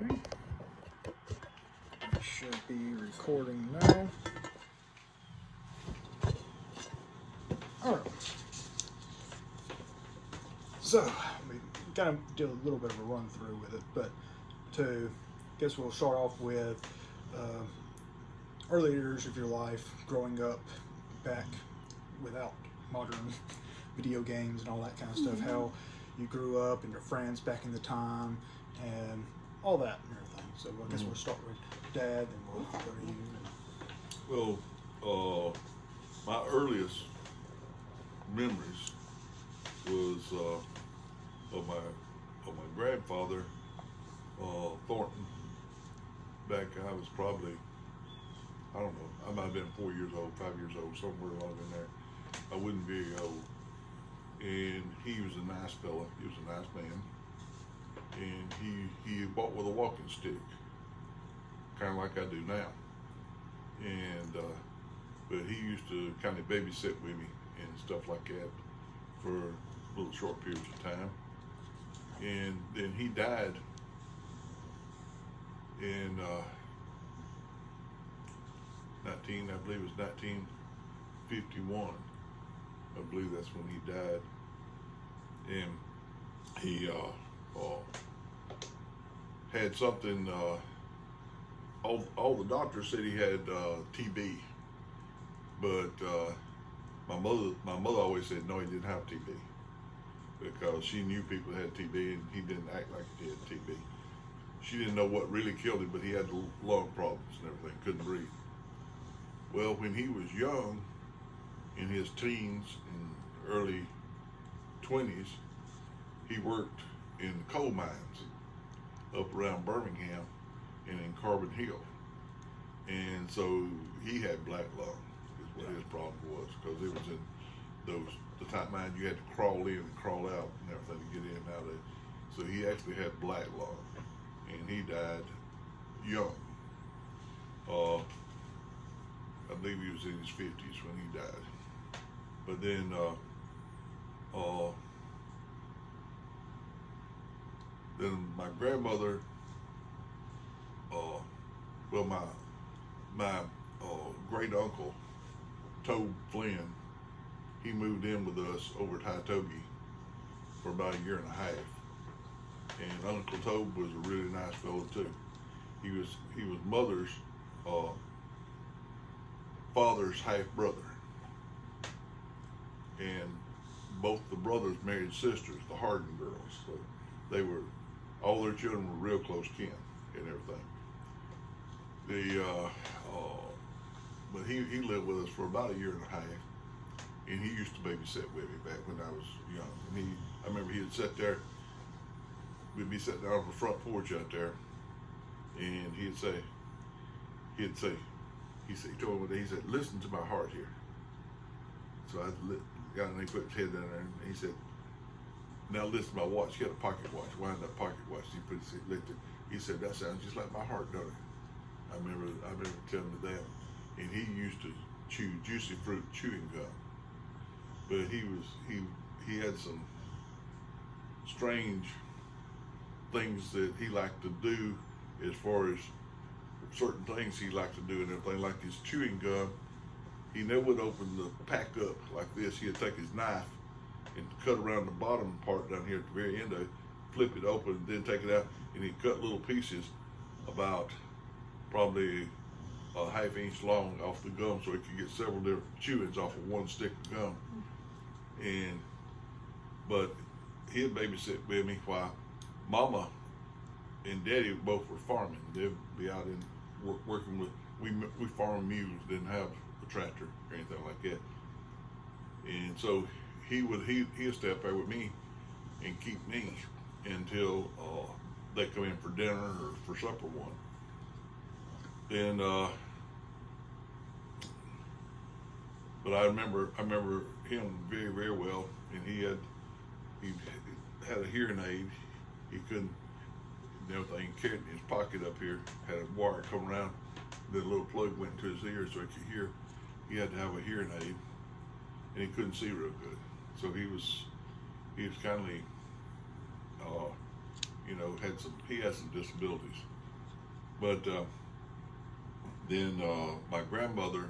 Okay. Should be recording now. Alright. So, we kind of did a little bit of a run through with it, but guess we'll start off with early years of your life growing up back without modern video games and all that kind of stuff. How you grew up and your friends back in the time and all that and everything. So I guess we'll start with Dad and we'll go to you. Well, my earliest memories was of my grandfather, Thornton. Back I was probably, I don't know, I might have been 4 years old, 5 years old, somewhere along in there. I wasn't very old. And he was a nice fella. He was a nice man. And he walked with a walking stick, kind of like I do now. And but he used to kind of babysit with me and stuff like that for little short periods of time. And then he died in I believe it was 1951. I believe that's when he died. And he had something, all the doctors said he had TB, but my mother always said no, he didn't have TB, because she knew people had TB and he didn't act like he had TB. She didn't know what really killed him, but he had lung problems and everything, couldn't breathe. Well, when he was young, in his teens and early 20s, he worked in coal mines up around Birmingham and in Carbon Hill. And so he had black lung, is what his problem was, because it was in the type mine you had to crawl in and crawl out and everything to get in and out of it. So he actually had black lung, and he died young. I believe he was in his 50s when he died. But then my grandmother, my great uncle, Tobe Flynn, he moved in with us over at High Togie for about a year and a half. And Uncle Tobe was a really nice fellow too. He was Mother's father's half brother. And both the brothers married sisters, the Harden girls. So they were, all their children were real close kin and everything. But he lived with us for about a year and a half, and he used to babysit with me back when I was young. And I remember he'd sit there, we'd be sitting out on the front porch out there, and he told me one day, he said, "Listen to my heart here." So I got and he put his head down there, and he said, "Now listen to my watch." He had a pocket watch, wind up pocket watch. He put his lifted. He said, "That sounds just like my heart, don't it?" I remember telling him that. And he used to chew juicy fruit chewing gum, but he had some strange things that he liked to do, as far as certain things he liked to do and everything, like his chewing gum. He never would open the pack up like this. He'd take his knife and cut around the bottom part down here at the very end of it, flip it open, then take it out, and he'd cut little pieces about probably a ½ inch long off the gum, so he could get several different chewings off of one stick of gum. But he'd babysit with me while Mama and Daddy both were farming. They'd be out in working with, we farmed mules, didn't have a tractor or anything like that. And so he'd stay up there with me and keep me until they come in for dinner or for supper one. Then but I remember him very, very well, and he had a hearing aid. He couldn't, and everything, he carried it in his pocket up here, had a wire come around, then a little plug went into his ear so he could hear. He had to have a hearing aid, and he couldn't see real good. So he was kindly he had some disabilities. But then my grandmother,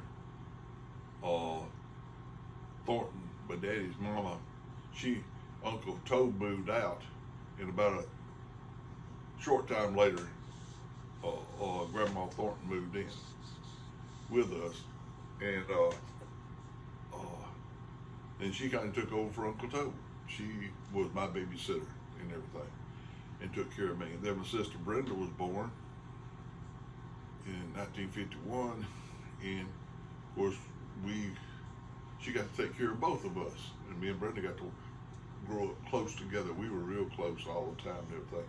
Thornton, my daddy's mama, Uncle Tobe moved out, and about a short time later, Grandma Thornton moved in with us, and then she kind of took over for Uncle Tobe. She was my babysitter and everything, and took care of me. And then my sister Brenda was born in 1951, and of course she got to take care of both of us, and me and Brenda got to grow up close together. We were real close all the time and everything.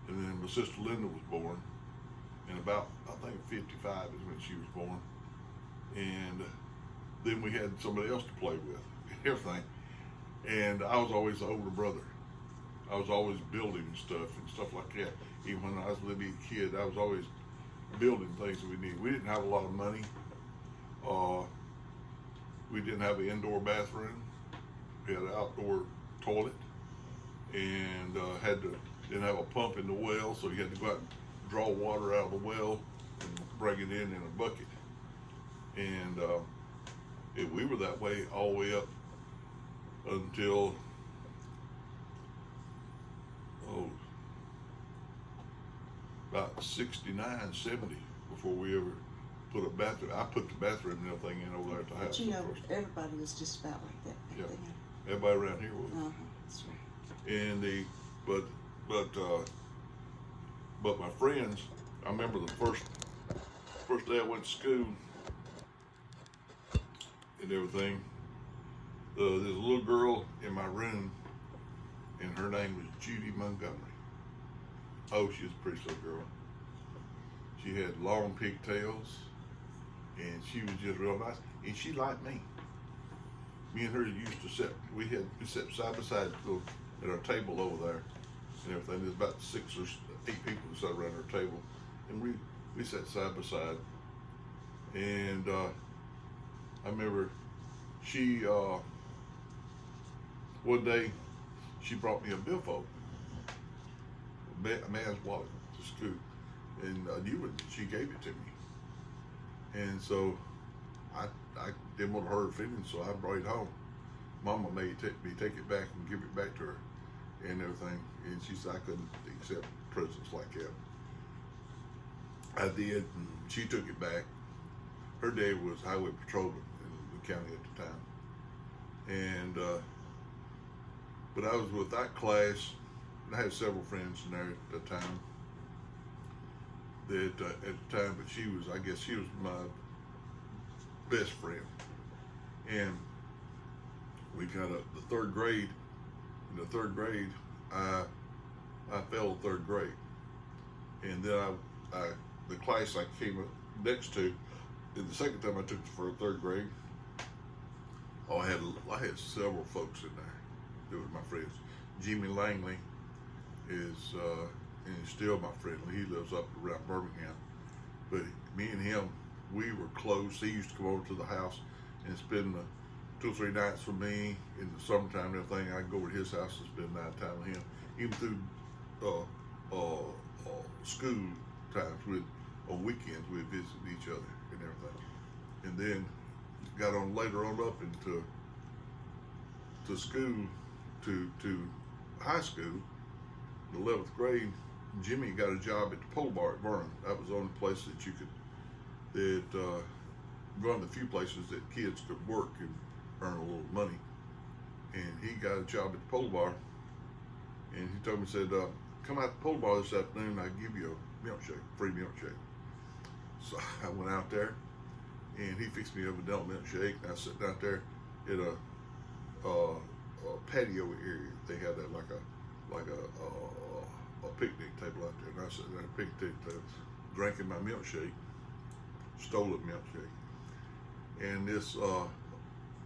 And then my sister Linda was born, and about, I think 55 is when she was born. And then we had somebody else to play with and everything. And I was always the older brother. I was always building stuff like that. Even when I was a little bitty kid, I was always building things that we needed. We didn't have a lot of money. We didn't have an indoor bathroom. We had an outdoor toilet, and didn't have a pump in the well, so you had to go out and draw water out of the well and bring it in a bucket. And we were that way all the way up until about 69, 70 before we ever put a bathroom. I put the bathroom and everything in over there at the house. But you know, everybody was just about like that back then. Everybody around here was. That's right. And but my friends, I remember the first day I went to school and everything. There's a little girl in my room, and her name was Judy Montgomery. Oh, she was a pretty little girl. She had long pigtails, and she was just real nice. And she liked me. Me and her used to sit. We sat side by side at our table over there, and everything. There's about 6 or 8 people that sat around our table, and we sat side by side. And I remember she one day she brought me a billfold, a man's wallet to school, and I knew it. She gave it to me, and so I didn't want to hurt her feelings, so I brought it home. Mama made me take it back and give it back to her and everything, and she said I couldn't accept presents like that. I did, and she took it back. Her dad was highway patrolman in the county at the time, and but I was with that class, and I had several friends in there at the time. That at the time, but I guess she was my best friend, and we got the third grade. In the third grade, I failed third grade, and then the class I came up next to, and the second time I took it for third grade, I had several folks in there. They were my friends. Jimmy Langley is and he's still my friend. He lives up around Birmingham, but me and him, we were close. He used to come over to the house and spend 2 or 3 nights with me in the summertime and everything. I'd go over to his house and spend night time with him. Even through school times, on weekends, we'd visit each other and everything. And then got on later on up into school, to high school, the 11th grade. Jimmy got a job at the pole bar at Vernon. That was the only place that you could, one of the few places that kids could work and earn a little money. And he got a job at the pole bar, and he told me, said, come out to the pole bar this afternoon and I'll give you a milkshake, free milkshake. So I went out there, and he fixed me a vanilla milkshake, and I sat out there at a patio area. They had that like a picnic table out there, and I sat there at a picnic table drinking my milkshake, stolen milkshake. And this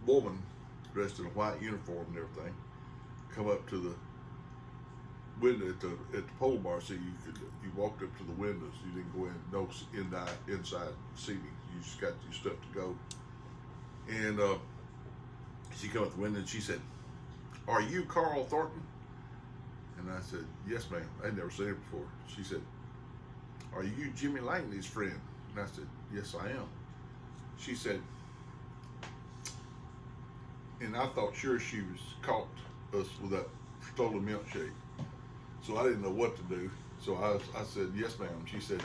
woman dressed in a white uniform and everything come up to the window at the pole bar. So you walked up to the windows. You didn't go in, no inside seating. You just got your stuff to go. And she come up the window and she said, "Are you Carl Thornton?" And I said, yes, ma'am. I'd never seen her before. She said, are you Jimmy Langley's friend? And I said, yes, I am. She said, and I thought sure she was caught us with that stolen milkshake. So I didn't know what to do. So I said, yes, ma'am. She said,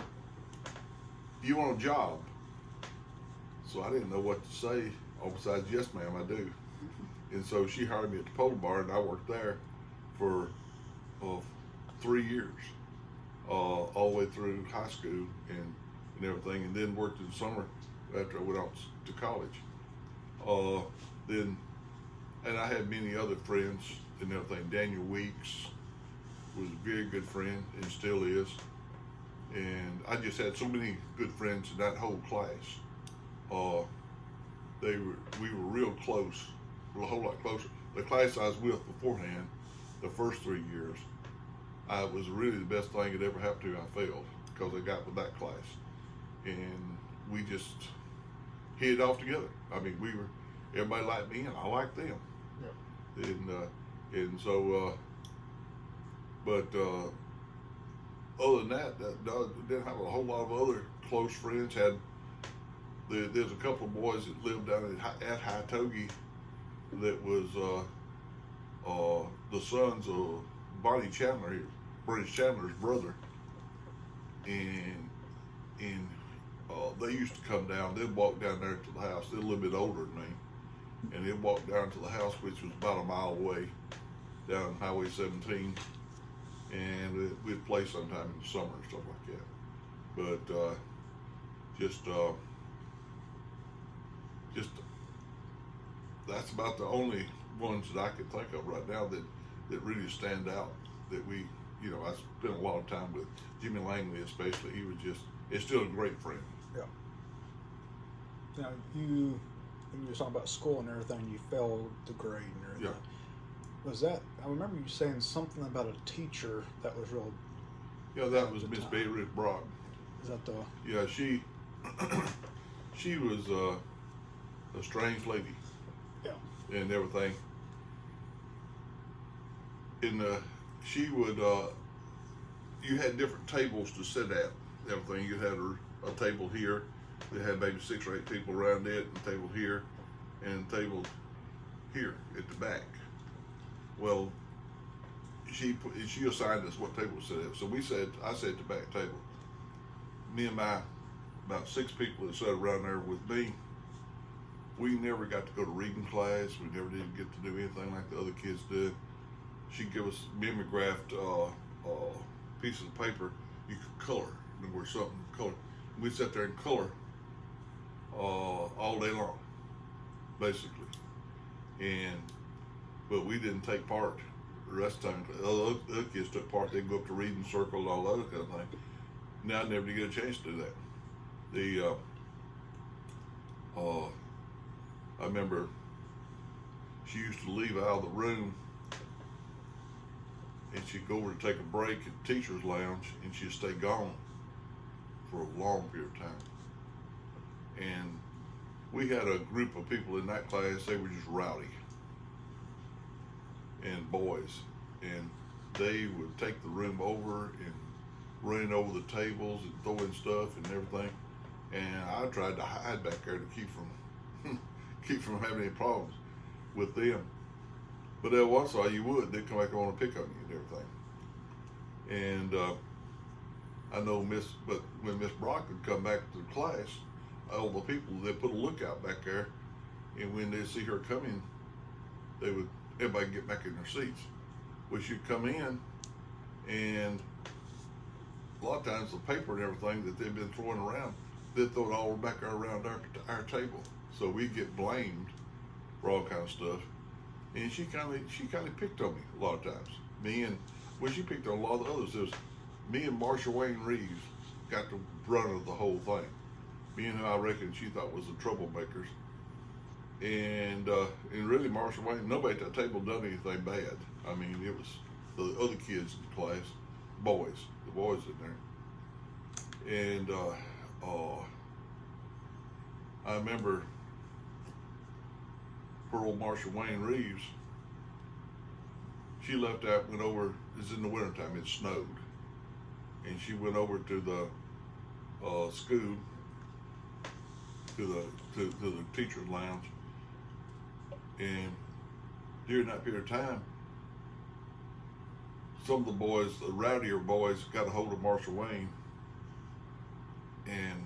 do you want a job? So I didn't know what to say, all besides, yes, ma'am, I do. And so she hired me at the polo bar, and I worked there for 3 years, all the way through high school and everything, and then worked in the summer after I went out to college. And I had many other friends and everything. Daniel Weeks was a very good friend and still is. And I just had so many good friends in that whole class. We were real close, a whole lot closer. The class I was with beforehand, the first 3 years, it was really the best thing that ever happened to me. I failed because I got with that class, and we just hit it off together. I mean, everybody liked me and I liked them. Yeah. And so, but other than that, didn't have a whole lot of other close friends. There's a couple of boys that lived down at High Togie that was the sons of Bonnie Chandler, British Chandler's brother, and they used to come down. They'd walk down there to the house. They're a little bit older than me, and they'd walk down to the house, which was about a mile away, down Highway 17, and we'd play sometime in the summer and stuff like that. But just that's about the only ones that I could think of right now that really stand out. That I spent a lot of time with Jimmy Langley, especially. It's still a great friend. Yeah. Now when you were talking about school and everything, you failed the grade and everything. Yeah. Was that? I remember you saying something about a teacher that was real. Yeah, that was Miss Beatrice Brock. Is that the? Yeah, she was a strange lady. Yeah. And everything. She would, you had different tables to sit at, everything. You had a table here that had maybe 6 or 8 people around it, and a table here, and a table here at the back. Well, she assigned us what table to sit at. So I sat at the back table. Me and about 6 people that sat around there with me, we never got to go to reading class. We never did get to do anything like the other kids did. She'd give us mimeographed pieces of paper you could color. There was something to color. We'd sit there and color all day long, basically. But we didn't take part the rest of the time. The other kids took part. They'd go up to reading circle and all that other kind of thing. Now I never did get a chance to do that. I remember she used to leave out of the room and she'd go over to take a break at the teacher's lounge, and she'd stay gone for a long period of time. And we had a group of people in that class. They were just rowdy and boys, and they would take the room over and running over the tables and throwing stuff and everything. And I tried to hide back there to keep from having any problems with them. But every once in a while you would, they'd come back and want to pick on you and everything. And I know when Miss Brock would come back to the class, all the people, they put a lookout back there, and when they see her coming, everybody get back in their seats. Well, she'd come in, and a lot of times the paper and everything that they've been throwing around, they'd throw it all back around our table. So we'd get blamed for all kind of stuff. And she kind of picked on me a lot of times. She picked on a lot of the others. It was me and Marsha Wayne Reeves got the brunt of the whole thing. Me and who I reckon she thought was the troublemakers. And really Marsha Wayne, nobody at that table done anything bad. I mean, it was the other kids in the class, the boys in there. And I remember poor old Marsha Wayne Reeves, she left out, went over. It's in the wintertime. It snowed, and she went over to the school, to the teacher's lounge, and during that period of time, some of the boys, the rowdier boys, got a hold of Marshall Wayne and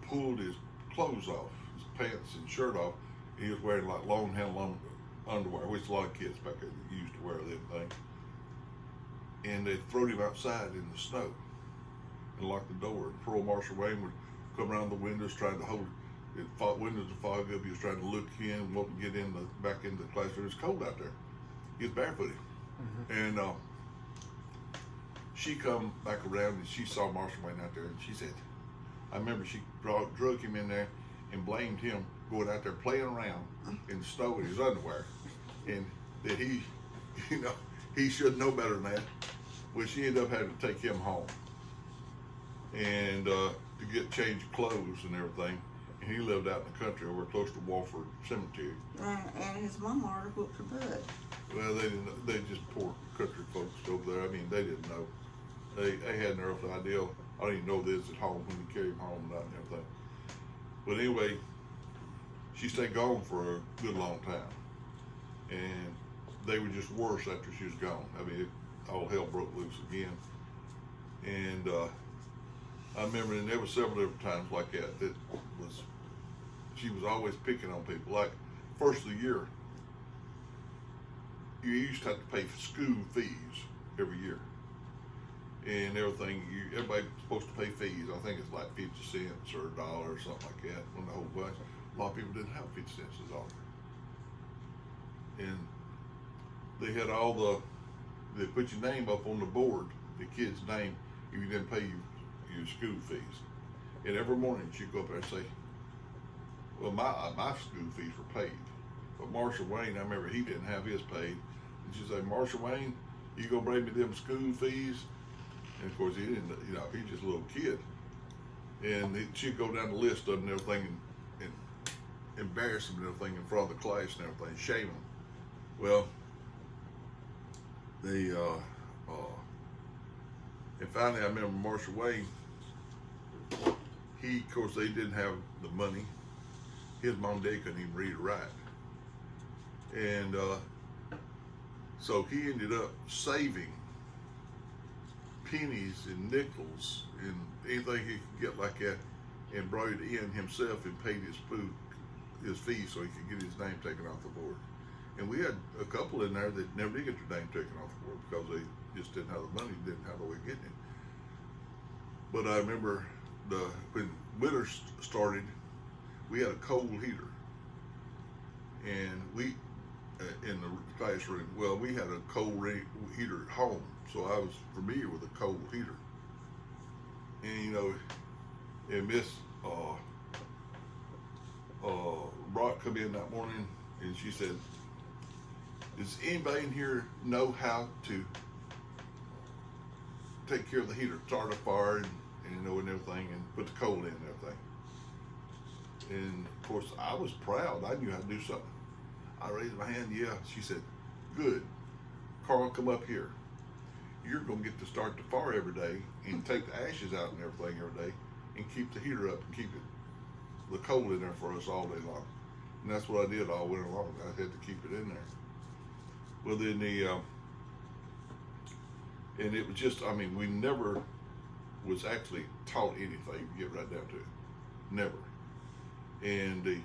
pulled his clothes off, his pants and shirt off. He was wearing like long underwear, which a lot of kids back then used to wear them things. And they throwed him outside in the snow and locked the door. And poor Marshall Wayne would come around the windows trying to hold it. Windows would fog up. He was trying to look in, wanting to get back into the classroom. It's cold out there. He was barefooted. And she come back around and she saw Marshall Wayne out there, and she said, I remember she drug him in there and blamed him going out there playing around in the snow in his underwear, and that he, you know, he should know better than that. Well, she ended up having to take him home and to get changed clothes and everything. And he lived out in the country over close to Walford Cemetery. And his mama oughta whooped her butt. Well, they didn't. They just poor country folks over there. I mean, they didn't know. They had no earthly idea. I didn't even know this at home when we carried him home and everything. But anyway, she stayed gone for a good long time, and they were just worse after she was gone. I mean, all hell broke loose again. And I remember, and there were several different times like that. She was always picking on people. Like first of the year, you used to have to pay for school fees every year. And everything, everybody's supposed to pay fees. I think it's like 50 cents or $1 or something like that on the whole bunch. A lot of people didn't have 50 cents a dollar. And they had they put your name up on the board, the kid's name, if you didn't pay your school fees. And every morning she'd go up there and say, well, my school fees were paid. But Marshall Wayne, I remember he didn't have his paid. And she'd say, Marshall Wayne, you gonna bring me them school fees? And of course, he didn't, you know, he's just a little kid. And she'd go down the list of them and everything and embarrass him and everything in front of the class and everything, shame him. Well, and finally I remember Marshall Wayne, of course, they didn't have the money. His mom and dad couldn't even read or write. And so he ended up saving pennies and nickels and anything he could get like that, and brought it in himself and paid his fees so he could get his name taken off the board. And we had a couple in there that never did get their name taken off the board because they just didn't have the money, didn't have the way of getting it. But I remember when winter started, we had a coal heater, and we in the classroom. Well, we had a coal heater at home, so I was familiar with a coal heater. And you know, and Miss Brock come in that morning, and she said, "Does anybody in here know how to take care of the heater, start a fire, and you know, and everything, and put the coal in and everything?" And of course, I was proud. I knew how to do something. I raised my hand. Yeah. She said, "Good. Carl, come up here. You're gonna get to start the fire every day and take the ashes out and everything every day, and keep the heater up and keep the coal in there for us all day long." And that's what I did all winter long. I had to keep it in there. Well, then and it was just, I mean, we never was actually taught anything, to get right down to it. Never. And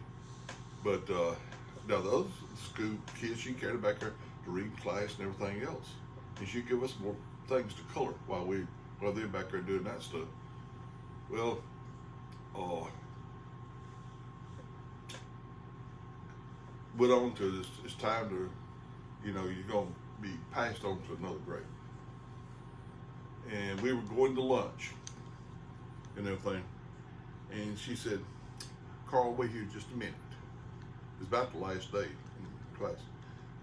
but now the other school kids, she carried back there to reading class and everything else. And she'd give us more things to color while they're back there doing that stuff. Well, went on to this, it's time to, you know, you're going to be passed on to another grade. And we were going to lunch and everything. And she said, "Carl, wait here just a minute." It was about the last day in class.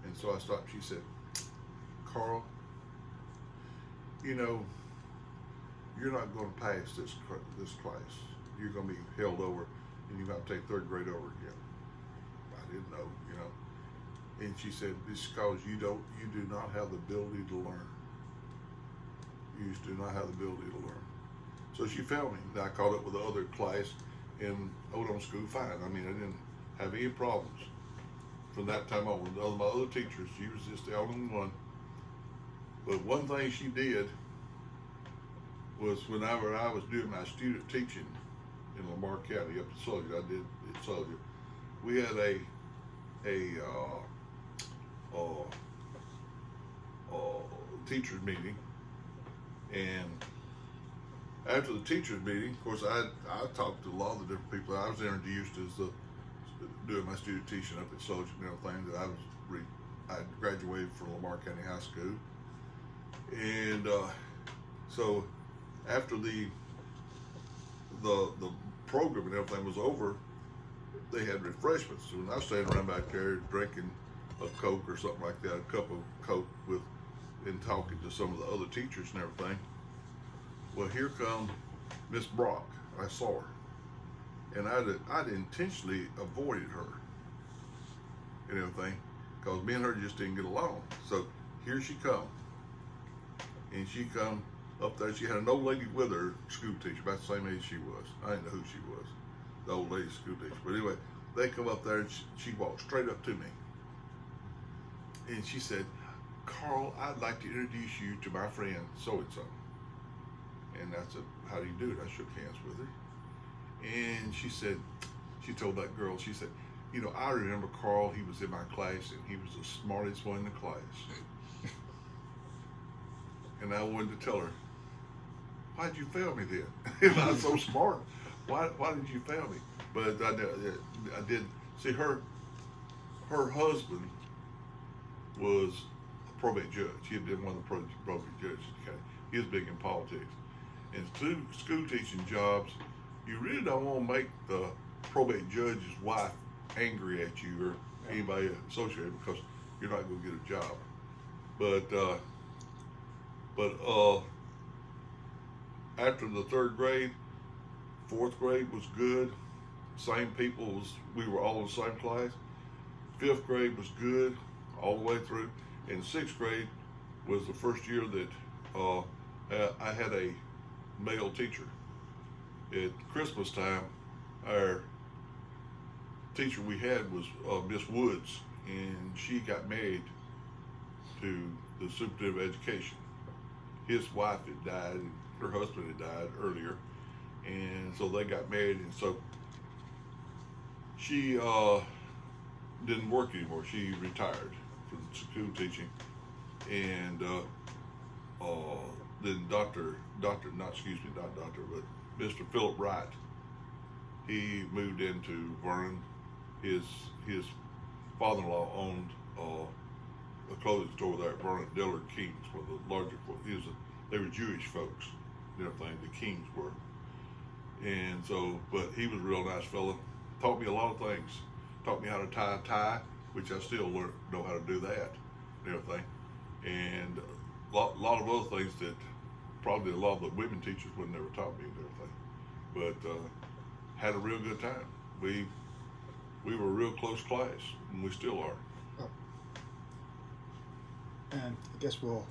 And so I stopped. She said, "Carl, you know, you're not going to pass this class. You're going to be held over, and you're going to take third grade over again." I didn't know, you know. And she said, it's because you do not have the ability to learn. You just do not have the ability to learn. So she failed me. And I caught up with the other class in Odom School fine. I mean, I didn't have any problems from that time on. With my other teachers, she was just the only one. But one thing she did was whenever I was doing my student teaching in Lamar County up in Sullivan, I did at Sullivan, we had a teachers meeting, and after the teachers meeting, of course, I talked to a lot of the different people. I was introduced as doing my student teaching up at Sullivan and everything, that I graduated from Lamar County High School, and so after the program and everything was over, they had refreshments. So when I was standing around back there drinking a Coke or something like that, a cup of Coke and talking to some of the other teachers and everything. Well, here come Miss Brock. I saw her, and I'd intentionally avoided her and everything, because me and her just didn't get along. So here she come, and she come up there. She had an old lady with her, school teacher, about the same age she was. I didn't know who she was, the old lady school teacher. But anyway, they come up there, and she walked straight up to me, and she said, "Carl, I'd like to introduce you to my friend so-and-so." And I said, "How do you do it?" I shook hands with her. And she said, she told that girl, she said, "You know, I remember Carl, he was in my class, and he was the smartest one in the class." And I wanted to tell her, "Why'd you fail me then? If I was so smart, why did you fail me?" But I did see her husband was a probate judge. He had been one of the probate judges. Okay? He was big in politics. And school teaching jobs, you really don't want to make the probate judge's wife angry at you or anybody associated, because you're not going to get a job. But after the third grade, fourth grade was good. Same people, we were all in the same class. Fifth grade was good all the way through. And sixth grade was the first year that I had a male teacher. At Christmas time, our teacher we had was Miss Woods, and she got married to the superintendent of education. His wife had died, and her husband had died earlier, and so they got married, and so she didn't work anymore. She retired from school teaching, and then Mr. Philip Wright, he moved into Vernon. His father-in-law owned a clothing store there at Vernon, Dillard Kings, one of the larger. They were Jewish folks and everything. The Kings were, and so, but he was a real nice fella. Taught me a lot of things. Taught me how to tie a tie, which I still know how to do that and everything. And a lot of other things that probably a lot of the women teachers would never taught me and everything. But had a real good time. We were a real close class, and we still are. Oh. And I guess we'll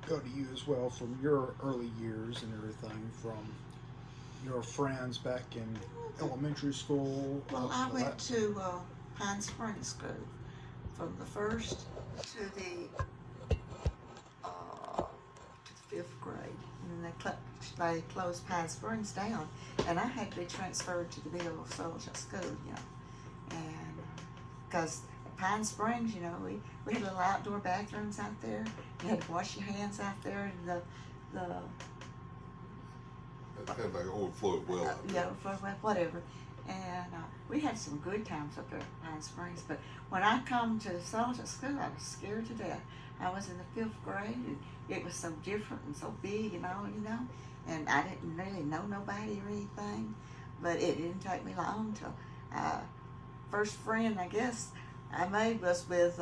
go to you as well, from your early years and everything, from your friends back in elementary school. Well, I went to Pine Springs School from the first to the 5th grade, and then they closed Pine Springs down, and I had to be transferred to the Bill Soldier School, you know, and because Pine Springs, you know, we had little outdoor bathrooms out there. You had to wash your hands out there, and the Kind of like an overflow well out there. yeah, for whatever. And we had some good times up there at Pine Springs. But when I come to Soldier School, I was scared to death. I was in the 5th grade, and it was so different and so big and all, you know. And I didn't really know nobody or anything. But it didn't take me long till first friend, I guess, I made was with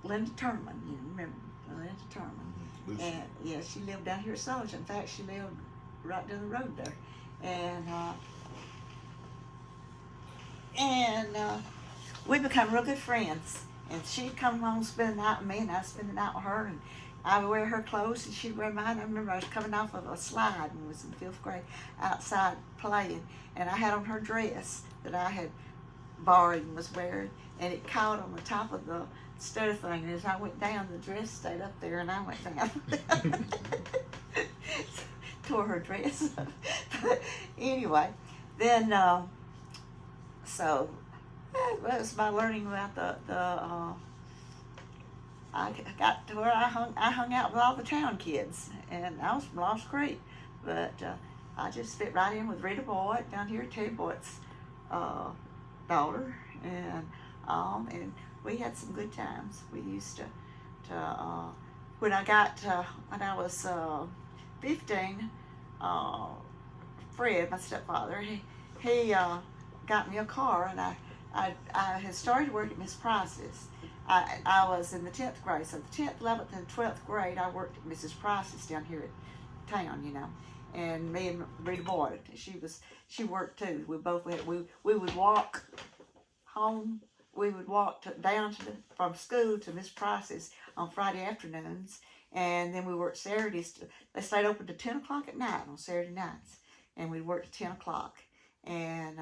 Linda Turman. You remember Linda Turman? Lucy. And yeah, she lived down here at Soldier. In fact, she lived right down the road there. And we become real good friends. And she'd come home, spend the night with me, and I'd spend the night with her. And I would wear her clothes, and she'd wear mine. I remember I was coming off of a slide when I was in 5th grade, outside playing, and I had on her dress that I had borrowed and was wearing, and it caught on the top of the stair thing. And as I went down, the dress stayed up there, and I went down. Tore her dress. But anyway, then so that was my learning about I got to where I hung out with all the town kids, and I was from Lost Creek, but I just fit right in with Rita Boyd down here, Terry Boyd's daughter, and we had some good times. We used to when I was 15, Fred, my stepfather, he got me a car, and I had started working at Miss Price's. I was in the 10th grade, so the 10th, 11th, and 12th grade, I worked at Mrs. Price's down here at town, and me and Rita Boyd, she worked too. We both we would walk home. We would walk down from school to Miss Price's on Friday afternoons, and then we worked Saturdays. They stayed open to 10 o'clock at night on Saturday nights, and we worked at 10 o'clock. And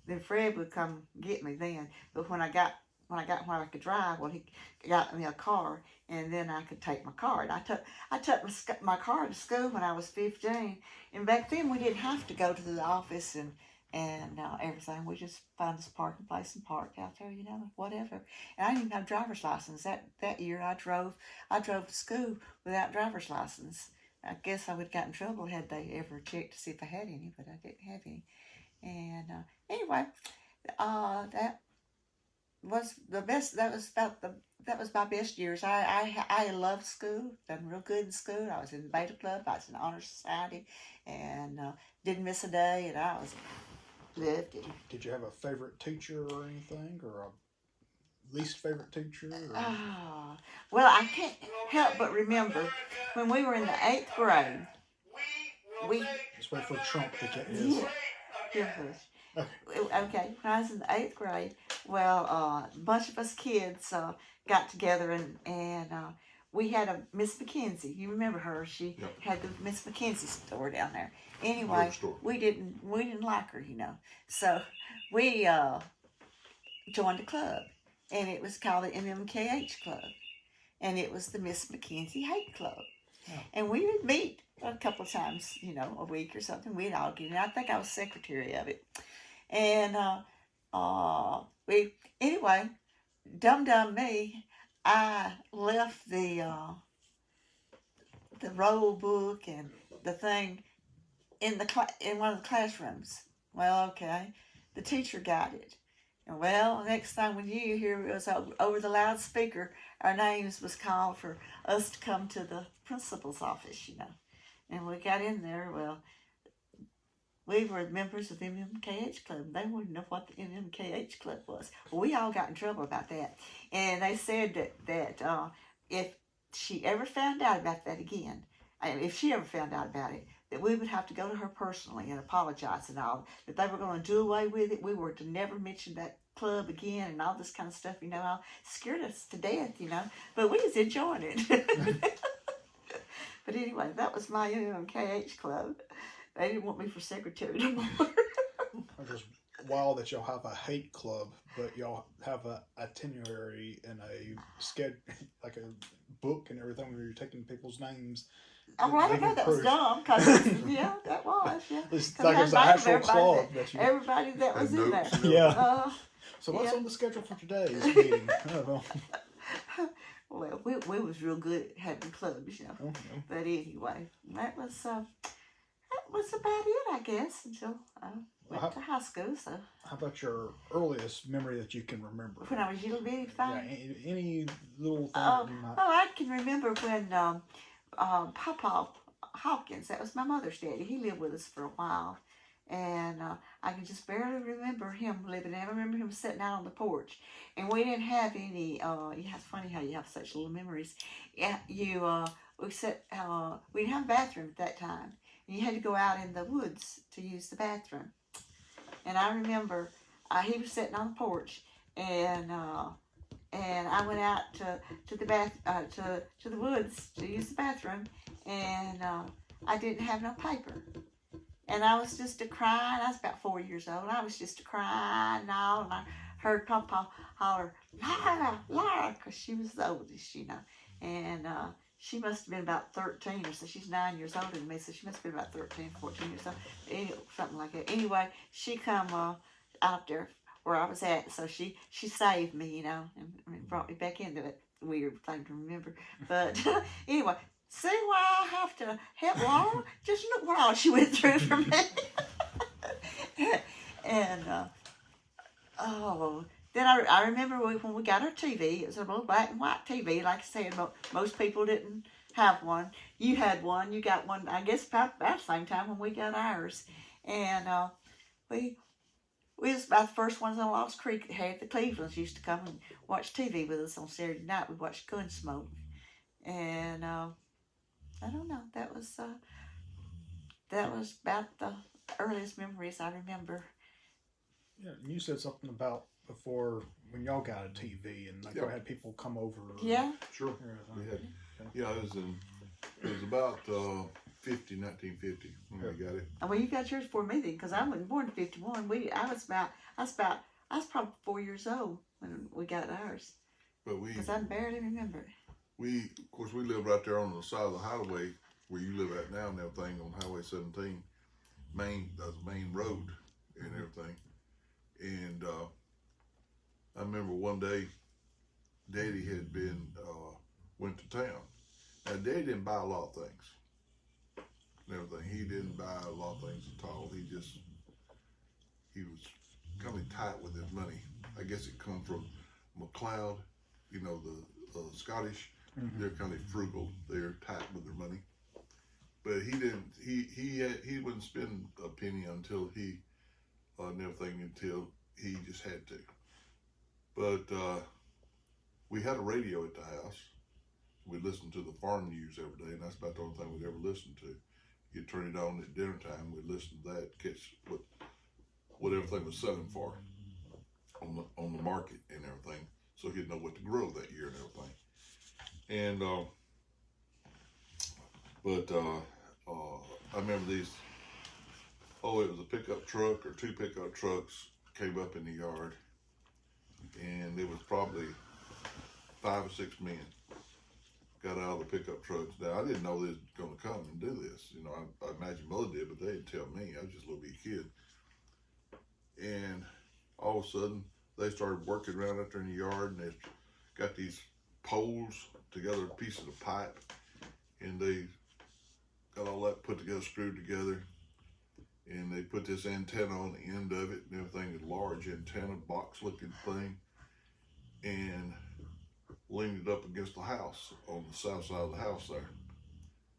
then Fred would come get me then. But when I got where I could drive, well, he got me a car, and then I could take my car. And I took my car to school when I was 15. And back then we didn't have to go to the office and everything. We just found this parking place and parked out there, whatever. And I didn't even have a driver's license. That year I drove to school without driver's license. I guess I would have got in trouble had they ever checked to see if I had any, but I didn't have any. And anyway, that was the best. That was my best years. I loved school. Done real good in school. I was in the Beta Club. I was in the Honor Society, and didn't miss a day. And I was lived it. Did you have a favorite teacher or anything, or a least favorite teacher? Well, I can't help but remember when we were in the 8th grade. Just wait for Trump to get his. Yeah. Okay, when I was in the 8th grade, well, a bunch of us kids got together and we had a Miss McKenzie. You remember her? She had the Miss McKenzie store down there. Anyway, we didn't like her, So we joined a club, and it was called the MMKH Club, and it was the Miss McKenzie Hate Club. Yeah. And we would meet a couple of times, a week or something. We'd all get in. I think I was secretary of it. And anyway, dumb me, I left the roll book and the thing in one of the classrooms. Well, okay, the teacher got it. And well, next thing we knew, here it was over the loudspeaker, our names was called for us to come to the principal's office, And we got in there, well, we were members of the MMKH Club. They wouldn't know what the MMKH Club was. Well, we all got in trouble about that. And they said that if she ever found out about that again, if she ever found out about it, that we would have to go to her personally and apologize and all, that they were going to do away with it. We were to never mention that club again and all this kind of stuff, all scared us to death, but we was enjoying it. But anyway, that was my MMKH club. They didn't want me for secretary no more. It's just wild that y'all have a hate club, but y'all have a itinerary and a schedule, like a book and everything where you're taking people's names. Oh, I don't know. That was dumb. Cause yeah, that was. Yeah. It's like it's an actual club. Everybody that was in there. Yeah. So what's on the schedule for today's meeting? I don't know. Well, we was real good at having clubs, Oh, yeah. But anyway, that was about it, I guess, until I went to high school. So. How about your earliest memory that you can remember? When I was a little bitty thing? Yeah, any little thing. I can remember when Papa Hawkins, that was my mother's daddy, he lived with us for a while. And I can just barely remember him living there. I remember him sitting out on the porch. And we didn't have any, it's funny how you have such little memories. Yeah, we didn't have a bathroom at that time. And you had to go out in the woods to use the bathroom. And I remember he was sitting on the porch, and and I went out to the to the woods to use the bathroom, and I didn't have no paper, and I was just a crying. I was about 4 years old. I was just a crying and all, and I heard Papa holler, Laura, Laura, because she was the oldest, you know, and she must have been about 13 or so. She's 9 years older than me, so she must have been about 13, 14 years old, something like that. Anyway, she come out there where I was at, so she saved me, you know, and brought me back into it. Weird thing to remember, but anyway, see why I have to help Laura? Just look what all she went through for me. And then I remember when we got our TV. It was a little black and white TV. Like I said, most people didn't have one. You had one. You got one, I guess, about the same time when we got ours. And we was about the first ones on Lost Creek that had the Clevelands used to come and watch TV with us on Saturday night. We watched Gunsmoke. And I don't know. That was about the earliest memories I remember. Yeah, you said something about before when y'all got a TV and like y'all had people come over. Yeah. Sure. We had. Yeah, it was about 1950 when we got it. Well, you got yours before me then, because I wasn't born in '51. I was probably 4 years old when we got ours. But because I barely remember it. Of course, we lived right there on the side of the highway where you live at now and everything on Highway 17, that's the main road and everything. And I remember one day, Daddy had went to town. Now, Daddy didn't buy a lot of things and everything. He didn't buy a lot of things at all. He was kind of tight with his money. I guess it come from McLeod, you know, the Scottish. Mm-hmm. They're kind of frugal. They're tight with their money. But he wouldn't spend a penny until he just had to. But we had a radio at the house. We listened to the farm news every day, and that's about the only thing we'd ever listened to. You'd turn it on at dinner time. We'd listen to that, catch what everything was selling for on the market and everything, so he'd know what to grow that year and everything. And I remember these. Oh, it was a pickup truck or two pickup trucks came up in the yard, and it was probably 5 or 6 men got out of the pickup trucks. Now, I didn't know they was going to come and do this. You know, I imagine Mother did, but they didn't tell me. I was just a little bitty kid. And all of a sudden, they started working around out there in the yard, and they got these poles together, pieces of pipe, and they got all that put together, screwed together, and they put this antenna on the end of it and everything, a large antenna, box-looking thing, and leaned it up against the house on the south side of the house there,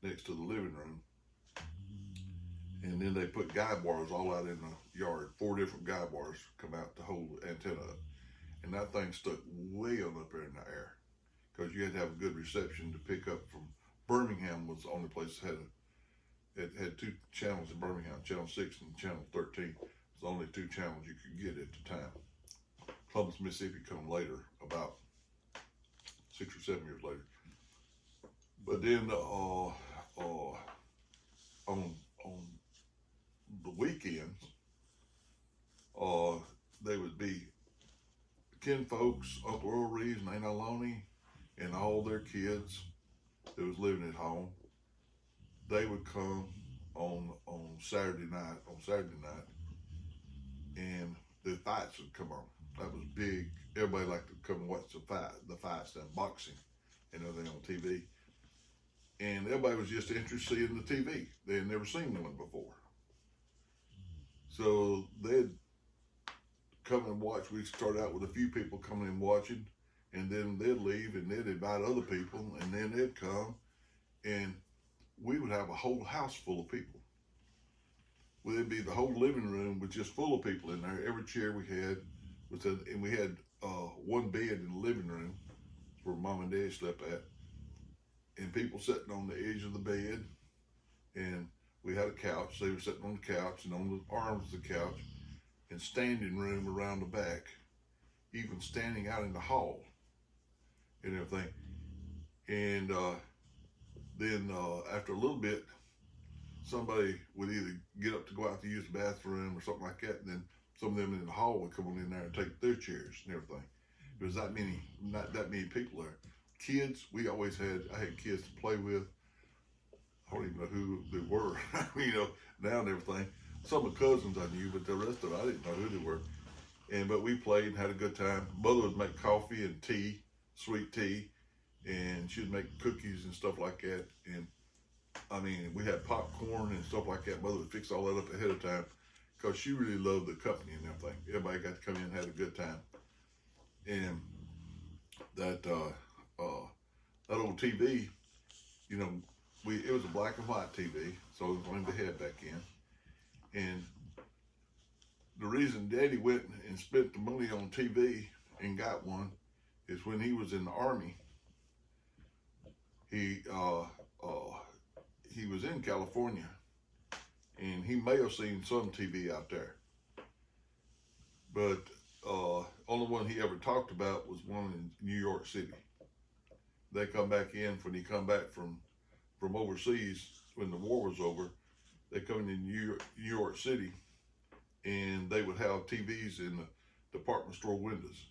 next to the living room. And then they put guy bars all out in the yard. 4 different guy bars come out to hold the antenna up. And that thing stuck way on up there in the air, because you had to have a good reception to pick up from Birmingham. Was the only place that had 2 channels in Birmingham, Channel 6 and Channel 13. It was the only 2 channels you could get at the time. Columbus, Mississippi come later, about 6 or 7 years later. But then on the weekends, they would be kin folks, Uncle Earl Reeves and Aunt Aloni, and all their kids that was living at home. They would come on Saturday night, and the fights would come on. That was big. Everybody liked to come and watch the fights, and boxing and everything on TV. And everybody was just interested in the TV. They had never seen one before. So they'd come and watch. We'd start out with a few people coming and watching, and then they'd leave, and they'd invite other people, and then they'd come, and we would have a whole house full of people. Well, it'd be the whole living room was just full of people in there. Every chair we had was and we had 1 bed in the living room where Mom and Dad slept at, and people sitting on the edge of the bed, and we had a couch. They were sitting on the couch and on the arms of the couch, and standing room around the back, even standing out in the hall and everything. And then after a little bit, somebody would either get up to go out to use the bathroom or something like that, and then some of them in the hall would come on in there and take their chairs and everything. There was not that many people there. Kids, I had kids to play with. I don't even know who they were, now and everything. Some of the cousins I knew, but the rest of it, I didn't know who they were. But we played and had a good time. Mother would make coffee and tea, sweet tea, and she'd make cookies and stuff like that. And I mean, we had popcorn and stuff like that. Mother would fix all that up ahead of time because she really loved the company and everything. Everybody got to come in and have a good time. And that old TV, it was a black and white TV, so it was only the head back in. And the reason Daddy went and spent the money on TV and got one is when he was in the Army. He was in California, and he may have seen some TV out there, but only one he ever talked about was one in New York City. They come back in when he come back from overseas when the war was over. They come into New York City, and they would have TVs in the department store windows,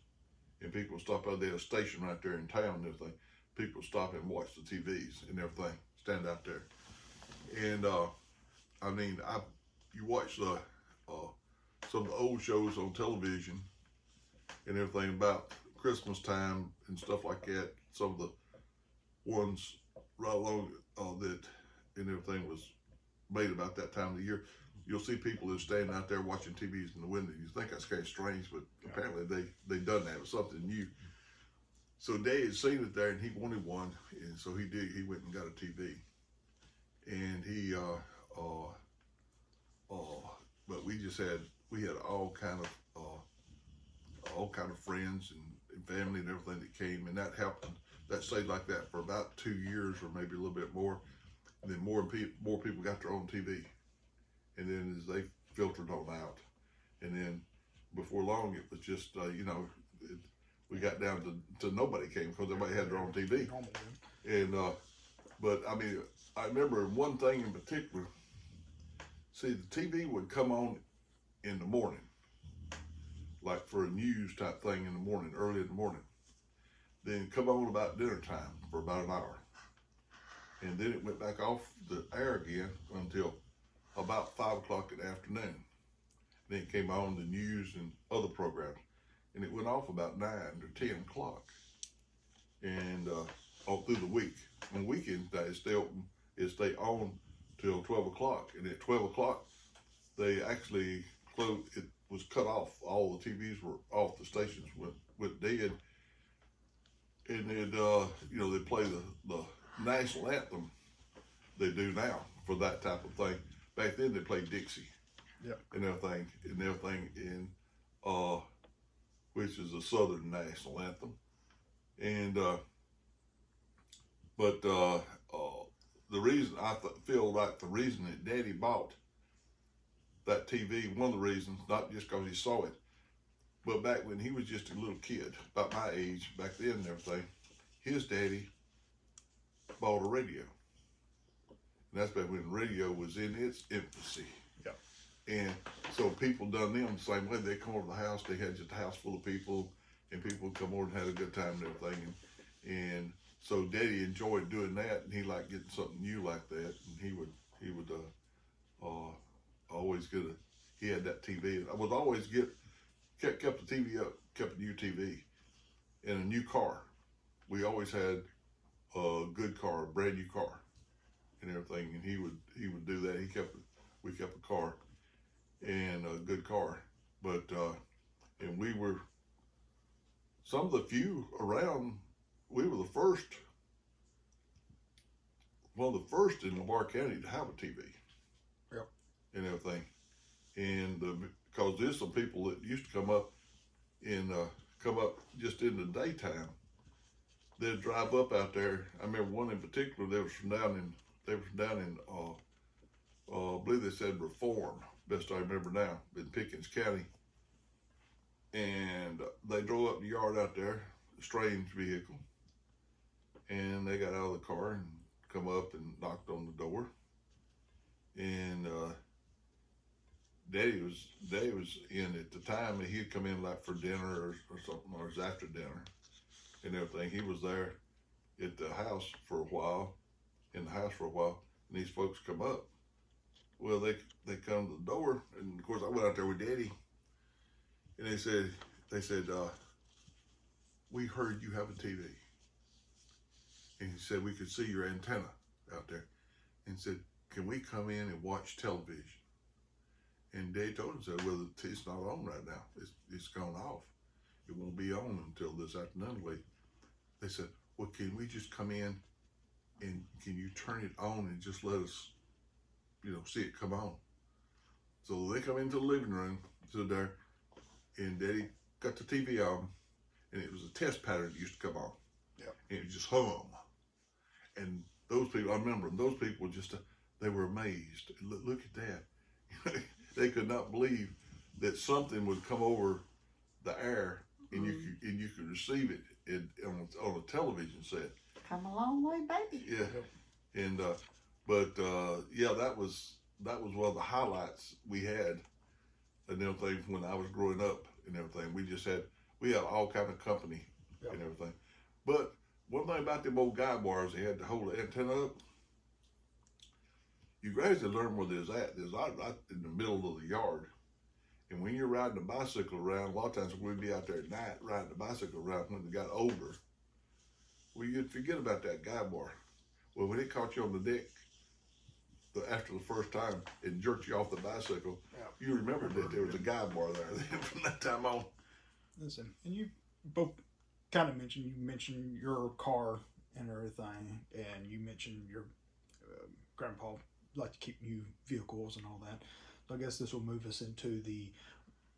and people would stop out there, a station right there in town and everything. People would stop and watch the TVs and everything, stand out there. And you watch some of the old shows on television and everything about Christmas time and stuff like that. Some of the ones right along that and everything was made about that time of the year. You'll see people who stand out there watching TVs in the window. You think that's kind of strange, but apparently they done that. It was something new. So Dad had seen it there, and he wanted one, and so he did. He went and got a TV, and but we had all kind of friends and family and everything that came, and that helped. That stayed like that for about 2 years, or maybe a little bit more. And then more people got their own TV, and then as they filtered on out, and then before long it was just we got down to nobody came because everybody had their own TV. And but I mean, I remember one thing in particular. See, the TV would come on in the morning, like for a news type thing in the morning, early in the morning. Then come on about dinner time for about an hour. And then it went back off the air again until about 5 o'clock in the afternoon. Then it came on the news and other programs. And it went off about 9 or 10 o'clock. And all through the week. On weekends, it stay on till 12 o'clock. And at 12 o'clock, they actually closed, it was cut off. All the TVs were off, the stations went dead. And then, they play the national anthem they do now for that type of thing. Back then they played Dixie. Yep. And everything, which is a Southern national anthem. And, the reason feel like the reason that Daddy bought that TV, one of the reasons, not just because he saw it, but back when he was just a little kid, about my age, back then and everything, his daddy bought a radio. And that's back when radio was in its infancy. Yep. And so people done them the same way. They come over to the house, they had just a house full of people, and people would come over and had a good time and everything. And so Daddy enjoyed doing that, and he liked getting something new like that. And he would always he had that TV. And I would always kept the TV up, kept a new TV, and a new car. We always had a good car, a brand new car, and everything. And he would do that. We kept a car, and a good car. But and we were some of the few around. We were one of the first in Lamar County to have a TV. Yep. And everything, and because there's some people that used to come up just in the daytime. They'd drive up out there. I remember one in particular. They were from down in I believe they said Reform, best I remember now, in Pickens County. And they drove up the yard out there, a strange vehicle, And they got out of the car and come up and knocked on the door. And Daddy was in at the time, and he'd come in like for dinner or something, or it was after dinner and everything. He was there at the house for a while, in the house for a while, and these folks come up. Well, they come to the door, and of course I went out there with Daddy, and they said, we heard you have a TV, and he said we could see your antenna out there, and said, can we come in and watch television? And Daddy told him, said, well, it's not on right now. It's gone off. It won't be on until this afternoon. They said, well, can we just come in and can you turn it on and just let us, see it come on? So they come into the living room, stood there, and Daddy got the TV on, and it was a test pattern that used to come on. Yeah. And it just hum. And those people, I remember them, those people just, they were amazed. Look at that. They could not believe that something would come over the air and you could receive it on a television set. Come a long way, baby. Yeah, and yeah, that was one of the highlights we had, and everything when I was growing up and everything. We had all kind of company and everything. But one thing about them old guy bars, they had to hold the antenna up. You gradually learn where there's at. There's right in the middle of the yard. And when you're riding a bicycle around, a lot of times we'd be out there at night riding the bicycle around when they got older. Well, you'd forget about that guy bar. Well, when it caught you on the deck after the first time and jerked you off the bicycle, you remembered that there was a guy bar there from that time on. Listen, and you both kind of mentioned your car and everything, and you mentioned your grandpa like to keep new vehicles and all that. So I guess this will move us into the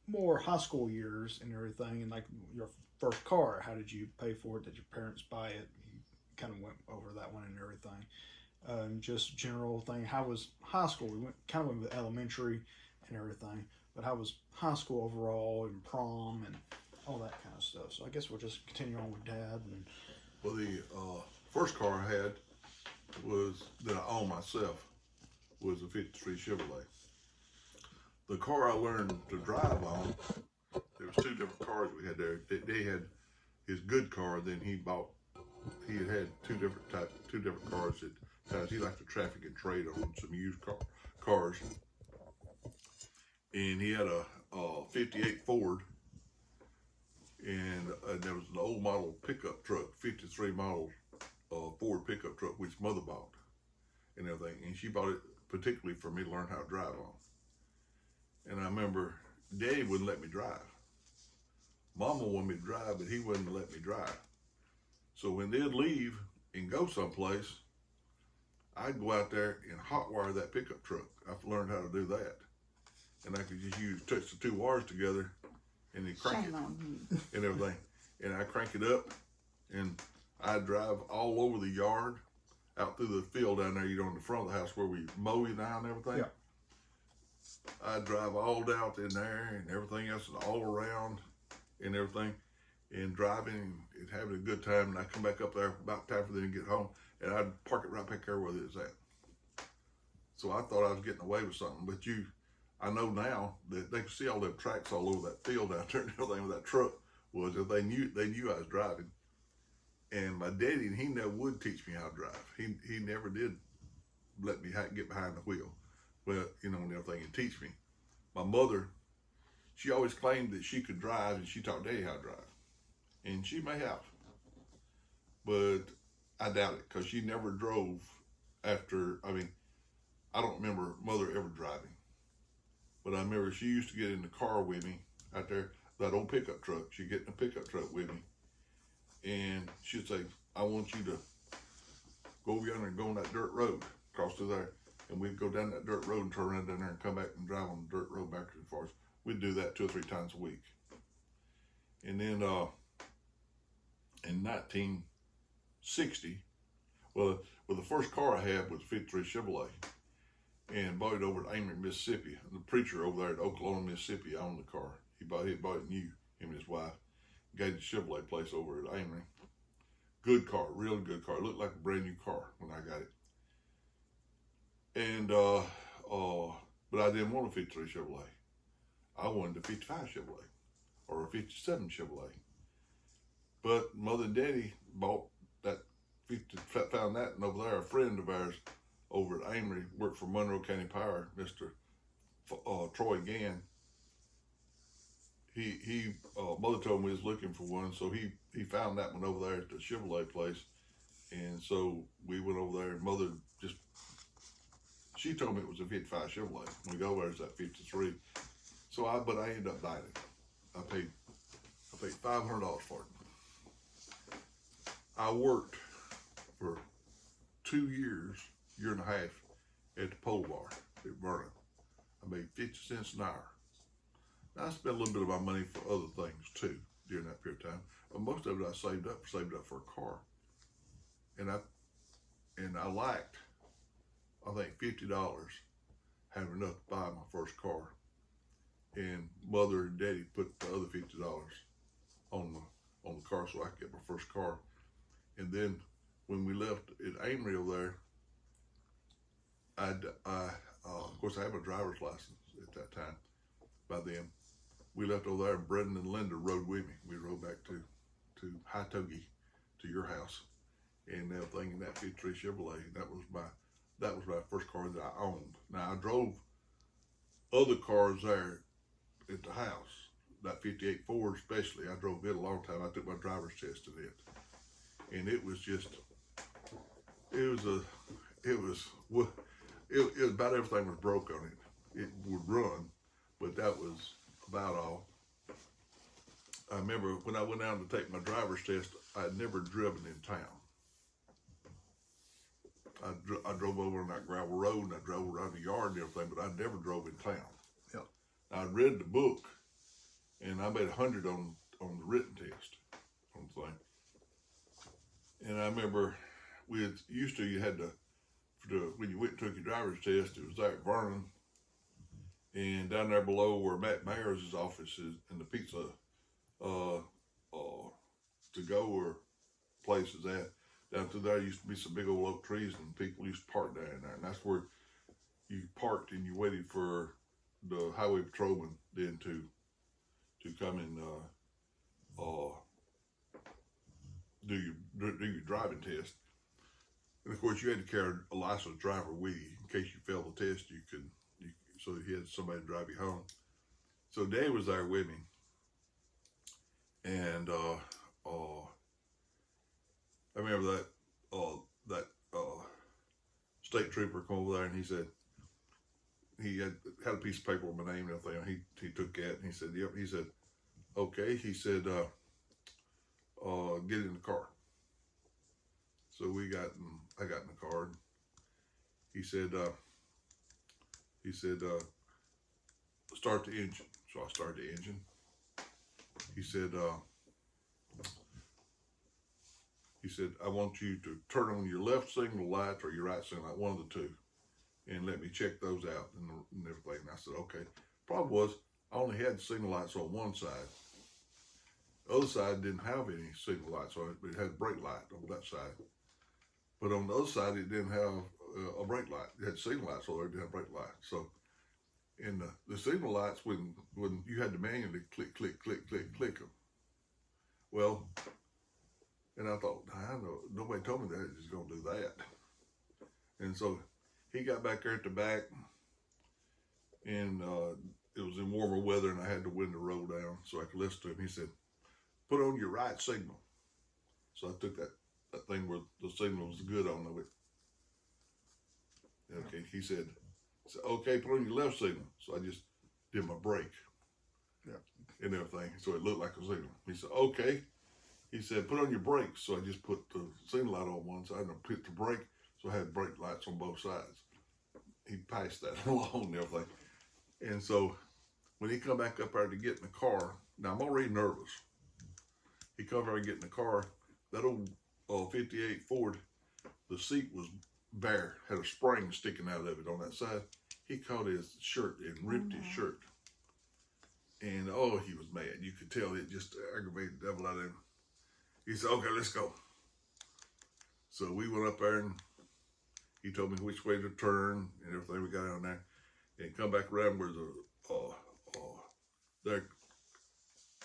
more high school years and everything, and like your first car. How did you pay for it? Did your parents buy it? You kind of went over that one and everything. Just general thing. How was high school? We went with elementary and everything, but how was high school overall and prom and all that kind of stuff? So I guess we'll just continue on with Dad. And well, the first car I had that I owned myself was a '53 Chevrolet. The car I learned to drive on, there was two different cars we had there. They had his good car, then he had two different cars at times. He liked to traffic and trade on some used cars. And he had a 58 Ford, and there was an old model pickup truck, 53 model Ford pickup truck, which Mother bought and everything. And she bought it particularly for me to learn how to drive on. And I remember Daddy wouldn't let me drive. Mama wanted me to drive, but he wouldn't let me drive. So when they'd leave and go someplace, I'd go out there and hotwire that pickup truck. I've learned how to do that. And I could just touch the two wires together and then crank it and everything. And I crank it up and I'd drive all over the yard, out through the field down there, in the front of the house where we mow it now and everything. Yeah. I'd drive all out in there and everything else all around and everything, and driving and having a good time. And I'd come back up there about time for them to get home, and I'd park it right back there where it was at. So I thought I was getting away with something, but I know now that they could see all them tracks all over that field out there and everything where that truck was. If they knew I was driving. And my daddy, he never would teach me how to drive. He never did let me get behind the wheel. Well, and everything, and teach me. My mother, she always claimed that she could drive, and she taught Daddy how to drive. And she may have. But I doubt it, because she never drove after, I don't remember Mother ever driving. But I remember she used to get in the car with me out there, that old pickup truck. She'd get in the pickup truck with me. And she'd say, I want you to go over yonder and go on that dirt road, across through there. And we'd go down that dirt road and turn around down there and come back and drive on the dirt road back as far as. We'd do that 2 or 3 times a week. And then in 1960, well, the first car I had was a '53 Chevrolet, and bought it over at Amory, Mississippi. The preacher over there at Oklahoma, Mississippi owned the car. He bought it new, him and his wife. Gave the Chevrolet place over at Amory. Good car, real good car. It looked like a brand new car when I got it. And but I didn't want a 53 Chevrolet. I wanted a 55 Chevrolet or a 57 Chevrolet. But Mother and Daddy bought that 50, found that, and over there, a friend of ours over at Amory worked for Monroe County Power, Mr. Troy Gann. Mother told me he was looking for one, so he found that one over there at the Chevrolet place, and so we went over there. And Mother she told me it was a 55 Chevrolet. When we go over there, it's that 53. But I ended up buying it. I paid $500 for it. I worked for 2 years, year and a half, at the pole bar at Vernon. I made 50 cents an hour. Now, I spent a little bit of my money for other things too during that period of time, but most of it I saved up for a car. And I lacked, I think, $50, having enough to buy my first car. And Mother and Daddy put the other $50 on the car so I could get my first car. And then when we left at Amory over there, of course I had my driver's license at that time. By then, we left over there, and Brendan and Linda rode with me. We rode back to High Togie, to your house, and everything in that 53 Chevrolet. That was my first car that I owned. Now, I drove other cars there at the house. That 58 Ford especially, I drove it a long time. I took my driver's test in it. And it was about everything was broke on it. It would run, but that was about all. I remember when I went out to take my driver's test, I'd never driven in town. I drove over on that gravel road, and I drove around the yard and everything, but I never drove in town. Yep. I read the book, and I made 100 on the written test on the thing. And I remember you had to, when you went and took your driver's test, it was there at Vernon, and down there below where Matt Mayer's office is, and the pizza to go or place is at, down through there used to be some big old oak trees, and people used to park down there, and that's where you parked and you waited for the highway patrolman then to come and do your driving test. And of course, you had to carry a licensed driver with you in case you failed the test. So you had somebody to drive you home. So Dave was there with me, and I remember that state trooper come over there, and he said he had a piece of paper with my name and everything. He took that, and he said, "Yep." He said, "Okay." He said, "Get in the car." So I got in the car. And he said, "Start the engine." So I started the engine. He said, "I want you to turn on your left signal light or your right signal light, one of the two, and let me check those out and everything." And I said, "Okay." Problem was, I only had signal lights on one side. The other side didn't have any signal lights on it, but it had brake light on that side. But on the other side, it didn't have a brake light. It had signal lights, so it didn't have brake light. So, in the signal lights, when you had to manually click, click, click, click, click them. Well, and I thought, I know, nobody told me that it was going to do that. And so he got back there at the back, and it was in warmer weather, and I had the window rolled down so I could listen to him. He said, "Put on your right signal." So I took that thing where the signal was good on it. Okay, he said, "Okay, put on your left signal." So I just did my brake. Yeah. And everything, so it looked like a signal. He said, "Okay." He said, "Put on your brakes." So I just put the signal light on one side and I put the brake, so I had brake lights on both sides. He passed that along and everything. And so when he come back up there to get in the car, now I'm already nervous. He come over and get in the car. That old 58 Ford, the seat was bare, had a spring sticking out of it on that side. He caught his shirt and ripped his shirt. And he was mad. You could tell it just aggravated the devil out of him. He said, "Okay, let's go." So we went up there and he told me which way to turn and everything. We got down there and come back around where the there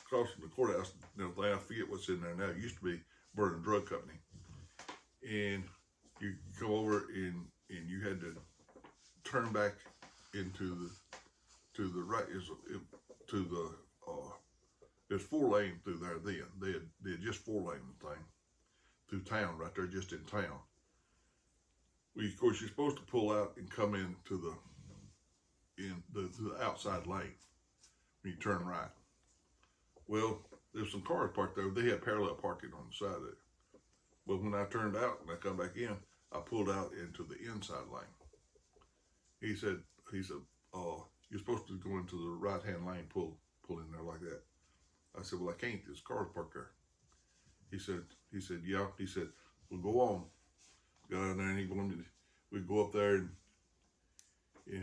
across from the courthouse and everything. I forget what's in there now. It used to be Vernon Drug Company, and you go over and you had to turn back into the right to the there's 4 lane through there then. They had just 4 lane thing through town right there, just in town. Of course, you're supposed to pull out and come into the outside lane when you turn right. Well, there's some cars parked there. They had parallel parking on the side of it. Well, when I turned out and I come back in, I pulled out into the inside lane. He said, you're supposed to go into the right-hand lane, pull in there like that. I said, well, I can't. There's cars parked there. He said, yeah. He said, well, go on. Got down there and he wanted me to, we'd go up there and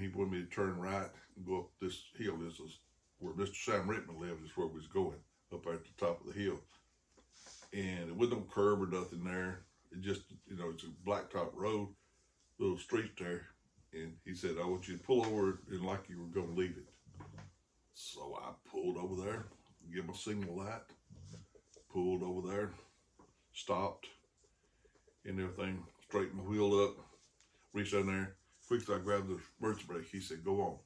he wanted me to turn right and go up this hill. This is where Mr. Sam Rickman lived, is where we was going, up there at the top of the hill. And with no curb or nothing there. It just, it's a blacktop road, little street there. And he said, I want you to pull over and like you were going to leave it. So I pulled over there, gave him a signal light, pulled over there, stopped, and everything, straightened my wheel up, reached down there. Quick as I grabbed the emergency brake, he said, go on.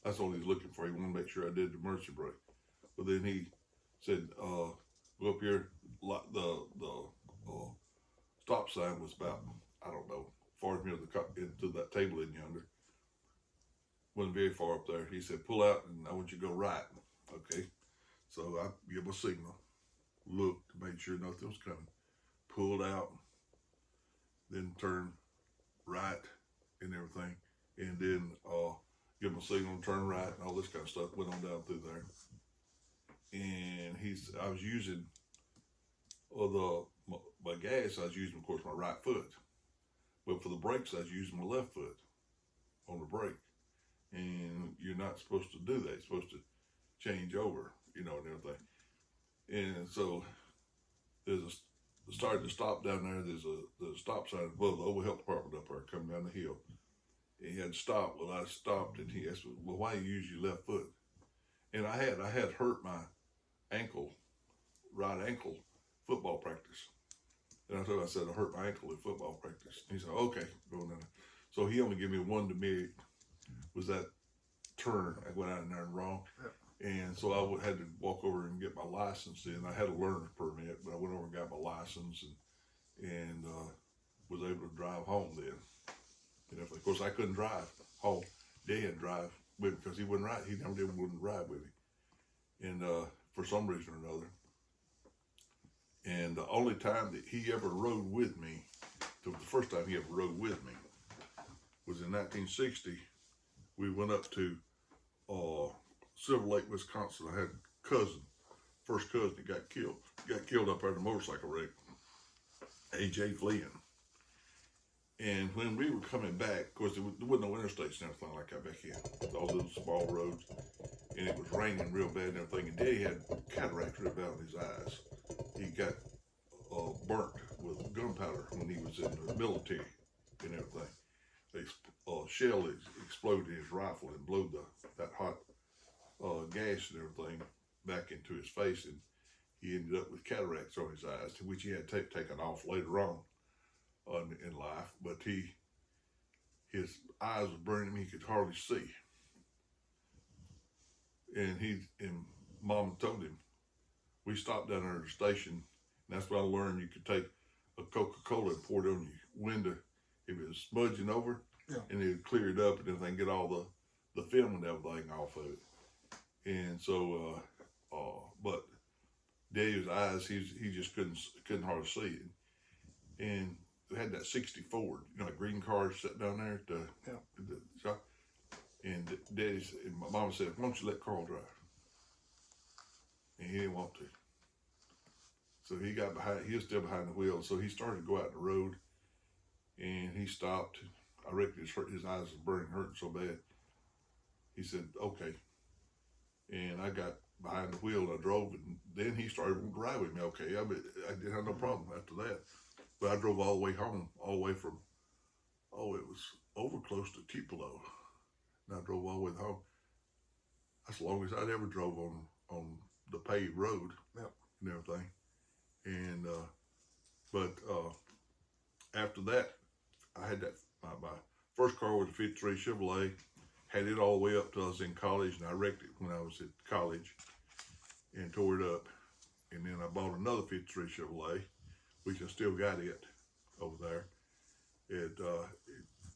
That's all he was looking for. He wanted to make sure I did the emergency brake. But then he said, go up here. The stop sign was about, I don't know, far into that table in yonder. Wasn't very far up there. He said, pull out and I want you to go right. Okay. So I give him a signal, looked to make sure nothing was coming, pulled out, then turned right and everything, and then give him a signal and turn right and all this kind of stuff. Went on down through there. And I was using my gas, I was using, of course, my right foot. But for the brakes, I was using my left foot on the brake. And you're not supposed to do that. You're supposed to change over, and everything. And so started to stop down there. There's a stop sign above the Oval Health Department up there coming down the hill. And he had to stop. Well, I stopped and he asked me, well, why do you use your left foot? And I had hurt my right ankle, football practice. And I told him, I said, I hurt my ankle in football practice. And he said, okay, go down there. So he only gave me one demerit, was that turn. I went out in there and wrong. Yep. And so I had to walk over and get my license in. I had a learner's permit, but I went over and got my license and was able to drive home then. Of course, I couldn't drive home. Dad drive with me because he wouldn't ride. He never wouldn't ride with me. And for some reason or another. And the only time that he ever rode with me, the first time he ever rode with me, was in 1960. We went up to Silver Lake, Wisconsin. I had a first cousin that got killed. Got killed up there in a motorcycle wreck, A.J. Flynn. And when we were coming back, of course, there wasn't no interstates and everything like that back here. All those small roads. And it was raining real bad and everything. And Daddy had cataracts real bad in his eyes. He got burnt with gunpowder when he was in the military and everything. A shell exploded in his rifle and blew that hot gas and everything back into his face. And he ended up with cataracts on his eyes, which he had taken off later on in life. But his eyes were burning him. He could hardly see. And Mom told him, we stopped down there at the station, and that's when I learned you could take a Coca-Cola and pour it on your window if it was smudging over, and it would clear it up and everything, get all the film and everything off of it. And so, but Daddy's eyes, he just couldn't hardly see it. And we had that 60 Ford, a green car sitting down there at the shop. And my mama said, why don't you let Carl drive? And he didn't want to. So he got behind, he was still behind the wheel. So he started to go out the road and he stopped. I reckon his eyes was burning, hurting so bad. He said, okay. And I got behind the wheel and I drove, and then he started to ride with me. Okay, I didn't have no problem after that. But I drove all the way home, all the way from, it was over close to Tupelo. And I drove all the way home. That's the longest I'd ever drove on the paved road. Yep. And everything. And, but after that, I had that, my first car was a 53 Chevrolet. Had it all the way up till I was in college, and I wrecked it when I was at college and tore it up. And then I bought another 53 Chevrolet, which I still got it over there.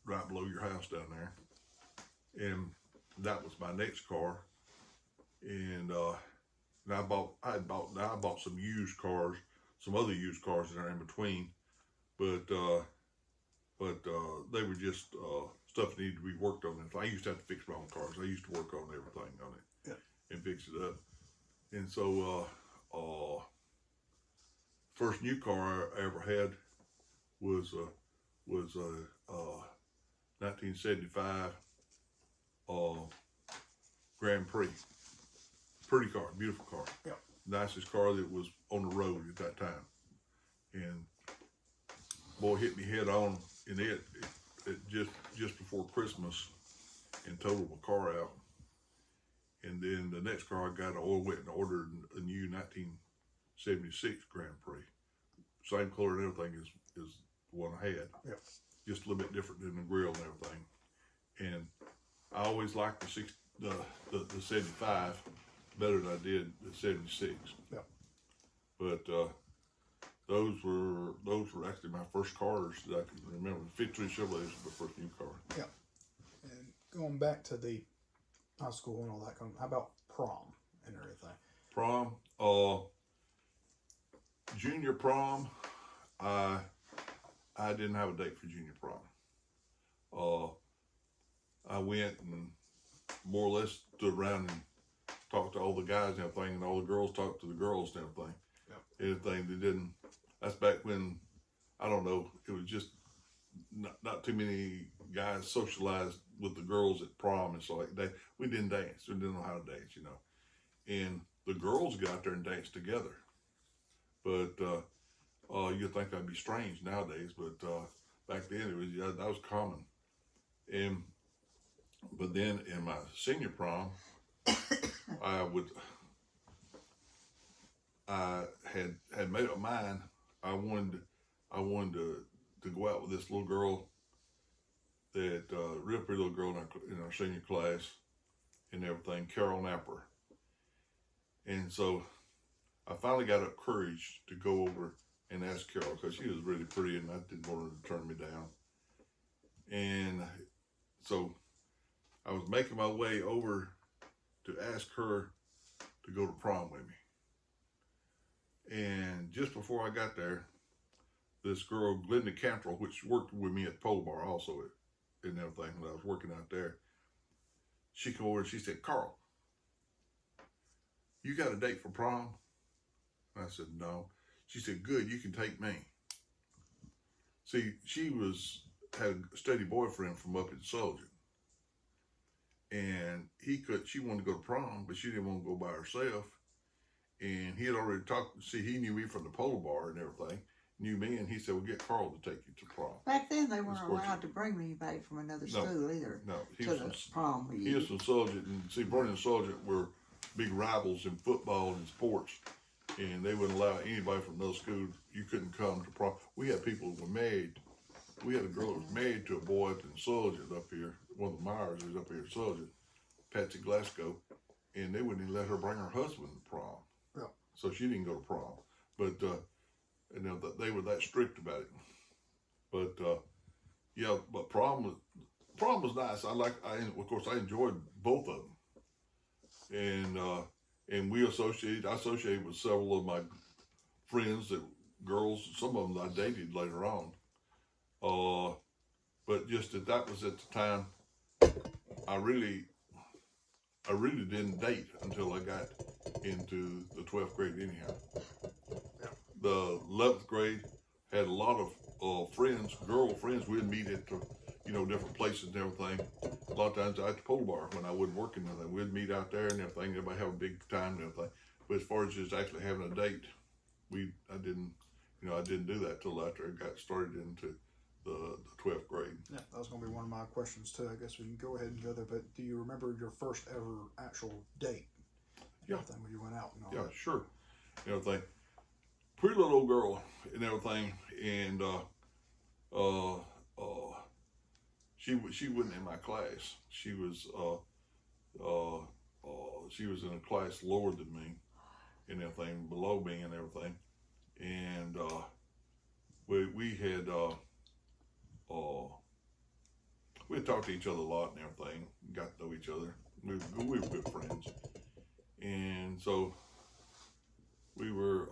Right below your house down there. And that was my next car. And I bought some used cars, some other used cars that are in between, but they were just stuff that needed to be worked on. I used to have to fix my own cars. I used to work on everything on it, and fix it up. And so first new car I ever had was 1975 Grand Prix. Pretty car, beautiful car. Yep. Nicest car that was on the road at that time. And boy, hit me head on in it just before Christmas and totaled my car out. And then the next car I got, I went and ordered a new 1976 Grand Prix. Same color and everything as the one I had. Yep. Just a little bit different than the grill and everything. And I always liked the 75 better than I did the 76. Yep. But those were actually my first cars that I can remember. The 53 Chevrolet was my first new car. Yeah. And going back to the high school and all that, how about prom and everything? Prom, junior prom, I didn't have a date for junior prom. I went and more or less stood around and talked to all the guys and everything, and all the girls talked to the girls and everything. Yep. Anything they didn't. That's back when, I don't know, it was just not too many guys socialized with the girls at prom and so like that. We didn't dance. We didn't know how to dance, you know. And the girls got out there and danced together. But you'd think that'd be strange nowadays, but back then it was, that was common. But then in my senior prom, I had made up mind. I wanted to go out with this little girl, that real pretty little girl in our senior class and everything, Carol Napper. And so I finally got up courage to go over and ask Carol, because she was really pretty and I didn't want her to turn me down. And so I was making my way over to ask her to go to prom with me. And just before I got there, this girl, Glenda Cantrell, which worked with me at Pole Bar also and everything when I was working out there, she came over and she said, "Carl, you got a date for prom?" I said, "No." She said, "Good, you can take me." See, she had a steady boyfriend from up in Sullivan. And she wanted to go to prom, but she didn't want to go by herself. And he had already talked, he knew me from the Polo Bar and everything, knew me, and he said, "Well, get Carl to take you to prom." Back then, they weren't allowed to bring anybody from another school either. No, he was the prom with you. He was from Sullivan, and see, Vernon and Sullivan were big rivals in football and sports, and they wouldn't allow anybody from another school. You couldn't come to prom. We had people who were married. We had a girl that was married to a boy up in Sullivan up here, one of the Myers was up here in Sullivan, Patsy Glasgow, and they wouldn't even let her bring her husband to prom. Yeah. So she didn't go to prom. But they were that strict about it. But but prom was nice. Of course I enjoyed both of them. And I associated with several of my friends, girls, some of them I dated later on. But just that was at the time I really didn't date until I got into the 12th grade anyhow. The 11th grade had a lot of friends, girl friends. We'd meet at different places and everything. A lot of times at the Pole Bar when I wasn't working with them, we'd meet out there and everything. Everybody have a big time and everything. But as far as just actually having a date, I didn't. you know, I didn't do that till after I got started into the 12th grade. Yeah, that was going to be one of my questions too. I guess we can go ahead and go there. But do you remember your first ever actual date? Yeah. Everything when you went out and all Yeah, that. sure. And everything. Pretty little old girl and everything, and she wasn't in my class. She was in a class lower than me and everything, below me and everything, and we had talked to each other a lot and everything, got to know each other. We were good friends, and so we were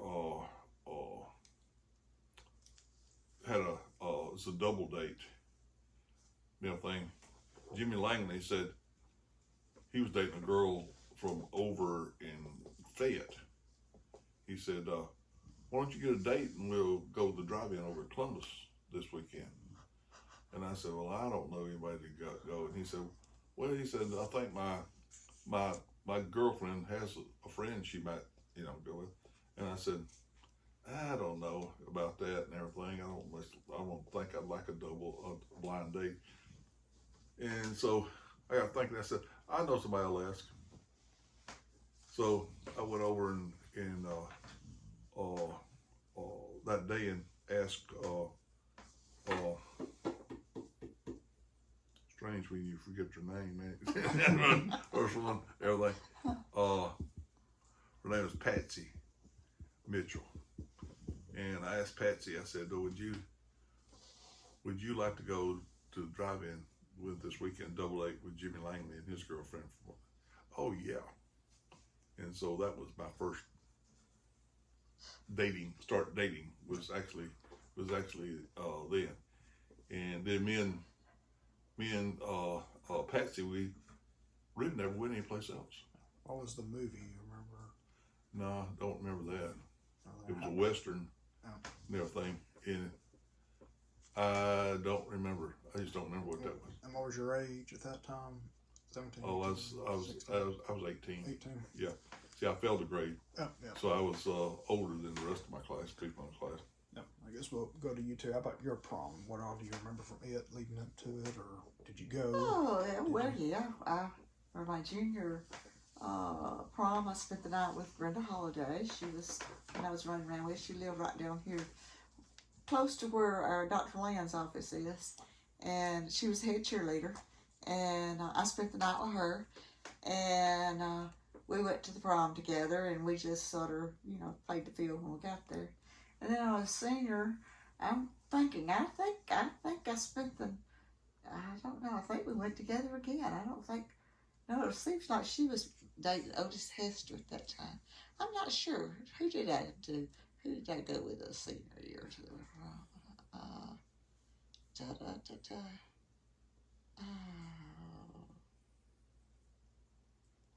had it was a double date, you know, thing. Jimmy Langley said he was dating a girl from over in Fayette. He said, why don't you get a date and we'll go to the drive-in over at Columbus this weekend? And I said, well, I don't know anybody to go. And he said, well, he said, I think my girlfriend has a friend she might, you know, go with. And I said, I don't know about that and everything. I don't think I'd like a blind date. And so I got thinking. I said, I know somebody will ask. So I went over and that day and asked. Strange when you forget your name, man. First one, everything. Her name was Patsy Mitchell, and I asked Patsy. I said, "Oh, would you like to go to the drive-in with this weekend double date with Jimmy Langley and his girlfriend?" Oh yeah. And so that was my first start dating was actually then, and then me and Patsy, we really never went anyplace else. What was the movie? You remember? No, I don't remember that. It was a Western and everything, and I don't remember. I just don't remember what that was. And what was your age at that time? 17? Oh, I was 18. 18. Yeah. See, I failed a grade, Oh, yeah. so I was older than the rest of my class, people in the class. Yeah. I guess we'll go to you two. How about your prom? What all do you remember from it leading up to it, or did you go? Oh, yeah, well, yeah. For my junior prom, I spent the night with Brenda Holiday. She was, when I was running around with, she lived right down here, close to where our Dr. Land's office is. And she was the head cheerleader. And I spent the night with her. And we went to the prom together, and we just sort of, you know, played the field when we got there. And then I was a senior. I'm thinking, I think I spent the, I don't know, I think we went together again. I don't think, no, it seems like she was dating Otis Hester at that time. I'm not sure. Who did I go with a senior year to?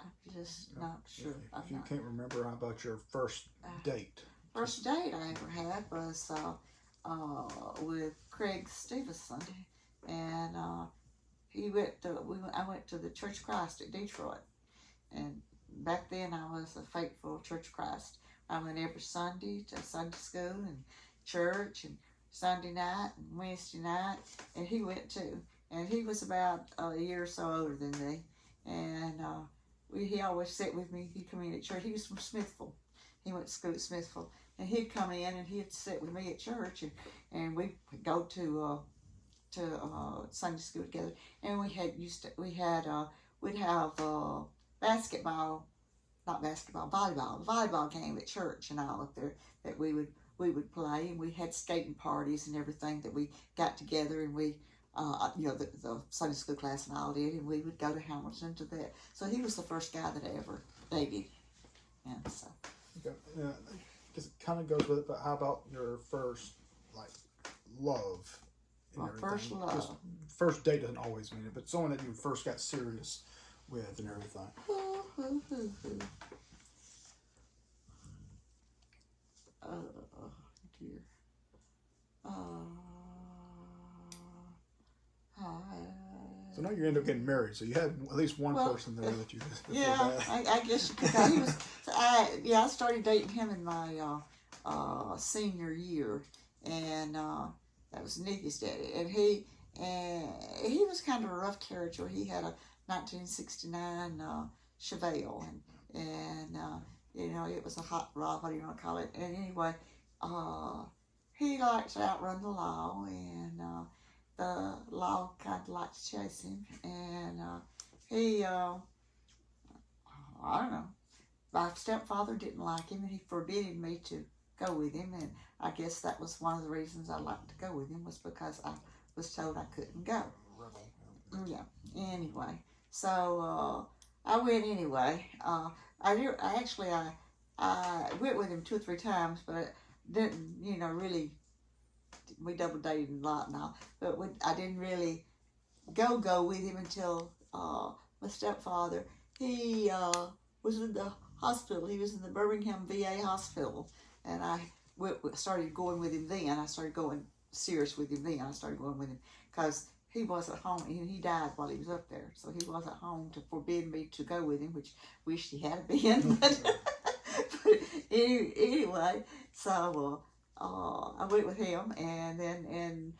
I'm just not sure. If you can't remember, how about your first date? First date I ever had was with Craig Stevenson, and I went to the Church of Christ at Detroit, and back then I was a faithful Church of Christ. I went every Sunday to Sunday school and church, and Sunday night and Wednesday night, and he went too. And he was about a year or so older than me, and he always sat with me. He'd come in at church. He was from Smithville. He went to school at Smithville, and he'd come in and he'd sit with me at church, and we'd go to Sunday school together. And we'd have volleyball game at church and all up there that we would play, and we had skating parties and everything that we got together, and we the Sunday school class and all did, and we would go to Hamilton to that. So he was the first guy that I ever dated, and so. Okay. Yeah, because it kind of goes with it. But how about your first love? My first love. Just first date doesn't always mean it, but someone that you first got serious with and everything. Oh dear. So now you end up getting married. So you had at least one person there that you. Yeah, I guess you could. He was. I started dating him in my senior year, and that was Nikki's daddy, and he was kind of a rough character. He had a 1969 Chevelle, and you know, it was a hot rod, what do you want to call it? And anyway, he liked to outrun the law, and the law kind of liked to chase him, and he, I don't know, my stepfather didn't like him, and he forbidden me to go with him, and I guess that was one of the reasons I liked to go with him, was because I was told I couldn't go. Yeah. Anyway, so I went anyway. I went with him 2 or 3 times, but I didn't, you know, really. We double dated a lot now, but I didn't really go with him until my stepfather. He was in the hospital. He was in the Birmingham VA hospital, and I started going with him then. I started going serious with him then. I started going with him because he wasn't home. He died while he was up there, so he wasn't home to forbid me to go with him, which wished he had been. But anyway, so I went with him, and then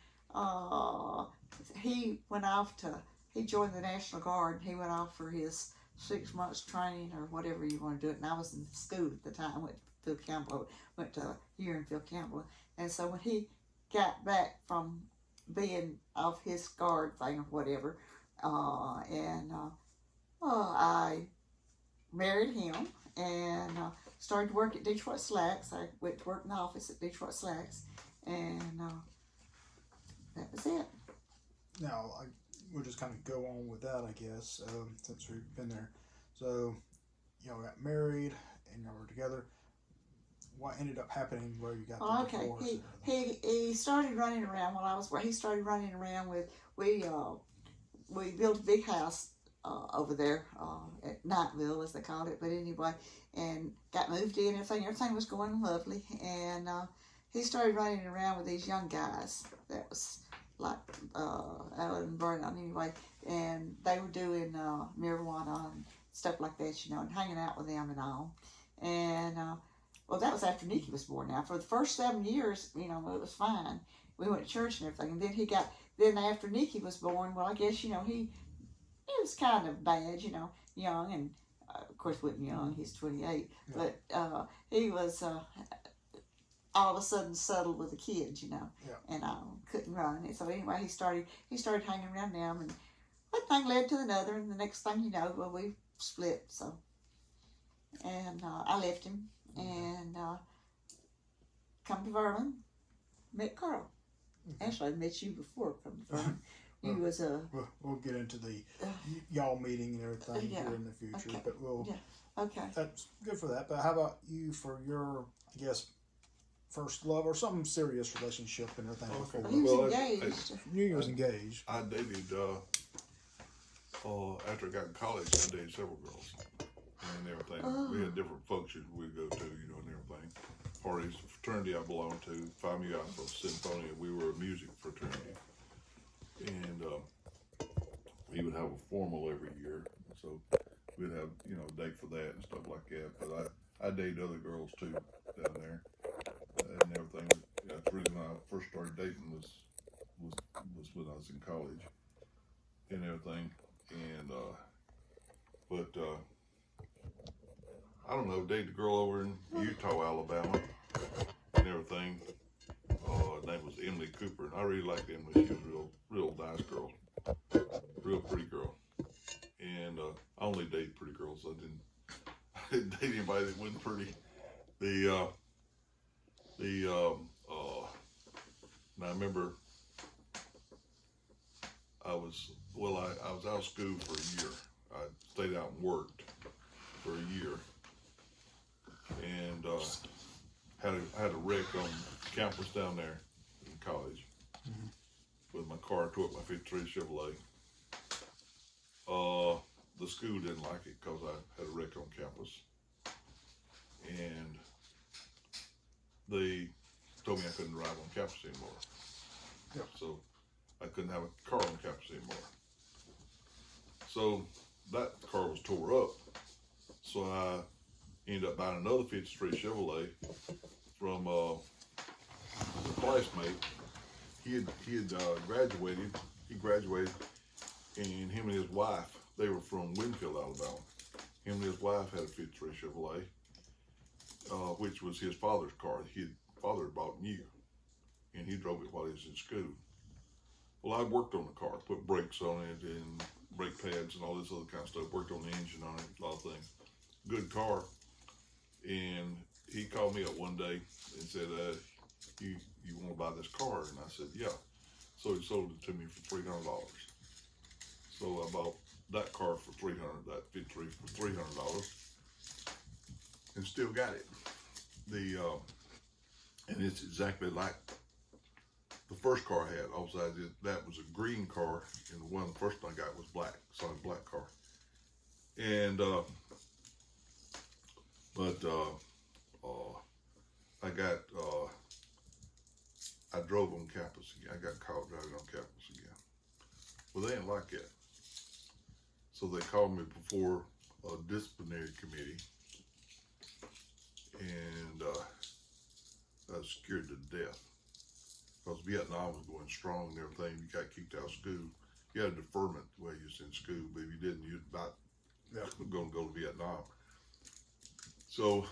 he went off to. He joined the National Guard. He went off for his 6 months training or whatever you want to do it. And I was in school at the time. I went to Phil Campbell. Went to a year in Phil Campbell. And so when he got back from being off his guard thing or whatever, I married him and started to work at Detroit Slacks. I went to work in the office at Detroit Slacks, and that was it. Now, we'll just kind of go on with that, I guess, since we've been there. So, y'all got married and y'all were together. What ended up happening where you got the divorce? He started running around while I was where he started running around with we built a big house over there at Nightville, as they called it, but anyway, and got moved in. Everything was going lovely, and he started running around with these young guys. That was like Alan and Vernon anyway, and they were doing marijuana and stuff like that, you know, and hanging out with them and all. And well, that was after Nikki was born. Now, for the first 7 years, you know, it was fine. We went to church and everything, and then after Nikki was born, well, I guess, you know, he was kind of bad, you know, young, and of course wasn't young, he's 28, yeah. But he was all of a sudden settled with the kids, you know, yeah. And couldn't run. And so anyway, he started hanging around them, and one thing led to another, and the next thing you know, well, we split. So, and I left him and come to Vernon, met Carl. Mm-hmm. Actually, I met you before come to Vernon. You was a. We'll get into the y'all meeting and everything here in the future, okay. But we'll. Yeah. Okay. That's good for that. But how about you for your, I guess, first love or some serious relationship and everything before? Well, he was engaged. Knew he was engaged. I dated after I got in college. I dated several girls and everything. Oh. We had different functions we'd go to, you know, and everything. Parties, the fraternity I belonged to, Phi Mu Alpha Symphonia. We were a music fraternity, and we would have a formal every year. So we'd have, you know, a date for that and stuff like that. But I dated other girls too down there and everything. Yeah, the reason I first started dating was when I was in college and everything. And but I don't know, dated a girl over in Eutaw, Alabama and everything. Her name was Emily Cooper, and I really liked Emily. She was a real nice girl, real pretty girl. And I only dated pretty girls. I didn't date anybody that wasn't pretty. And I remember I was out of school for a year. I stayed out and worked for a year, and had a wreck on campus down there in college. Mm-hmm. With my car, tore up my '53 Chevrolet. The school didn't like it because I had a wreck on campus, and they told me I couldn't drive on campus anymore. Yep. So I couldn't have a car on campus anymore. So that car was tore up. So I ended up buying another '53 Chevrolet from a classmate. He had graduated. He graduated, and him and his wife, they were from Winfield, Alabama. Him and his wife had a 53 Chevrolet, which was his father's car. His father bought new, and he drove it while he was in school. Well, I worked on the car, put brakes on it and brake pads and all this other kind of stuff. Worked on the engine on it, a lot of things. Good car. And he called me up one day and said, you want to buy this car? And I said, yeah. So he sold it to me for $300. So I bought that car for $300, that 53 for $300, and still got it. And it's exactly like the first car I had. Also, that was a green car, and the one the first one I got was black, solid black car. And I drove on campus again. I got caught driving on campus again. Well, they didn't like that, so they called me before a disciplinary committee, and I was scared to death. Because Vietnam was going strong and everything. You got kicked out of school. You had a deferment while you was in school, but if you didn't, you'd about going to go to Vietnam. So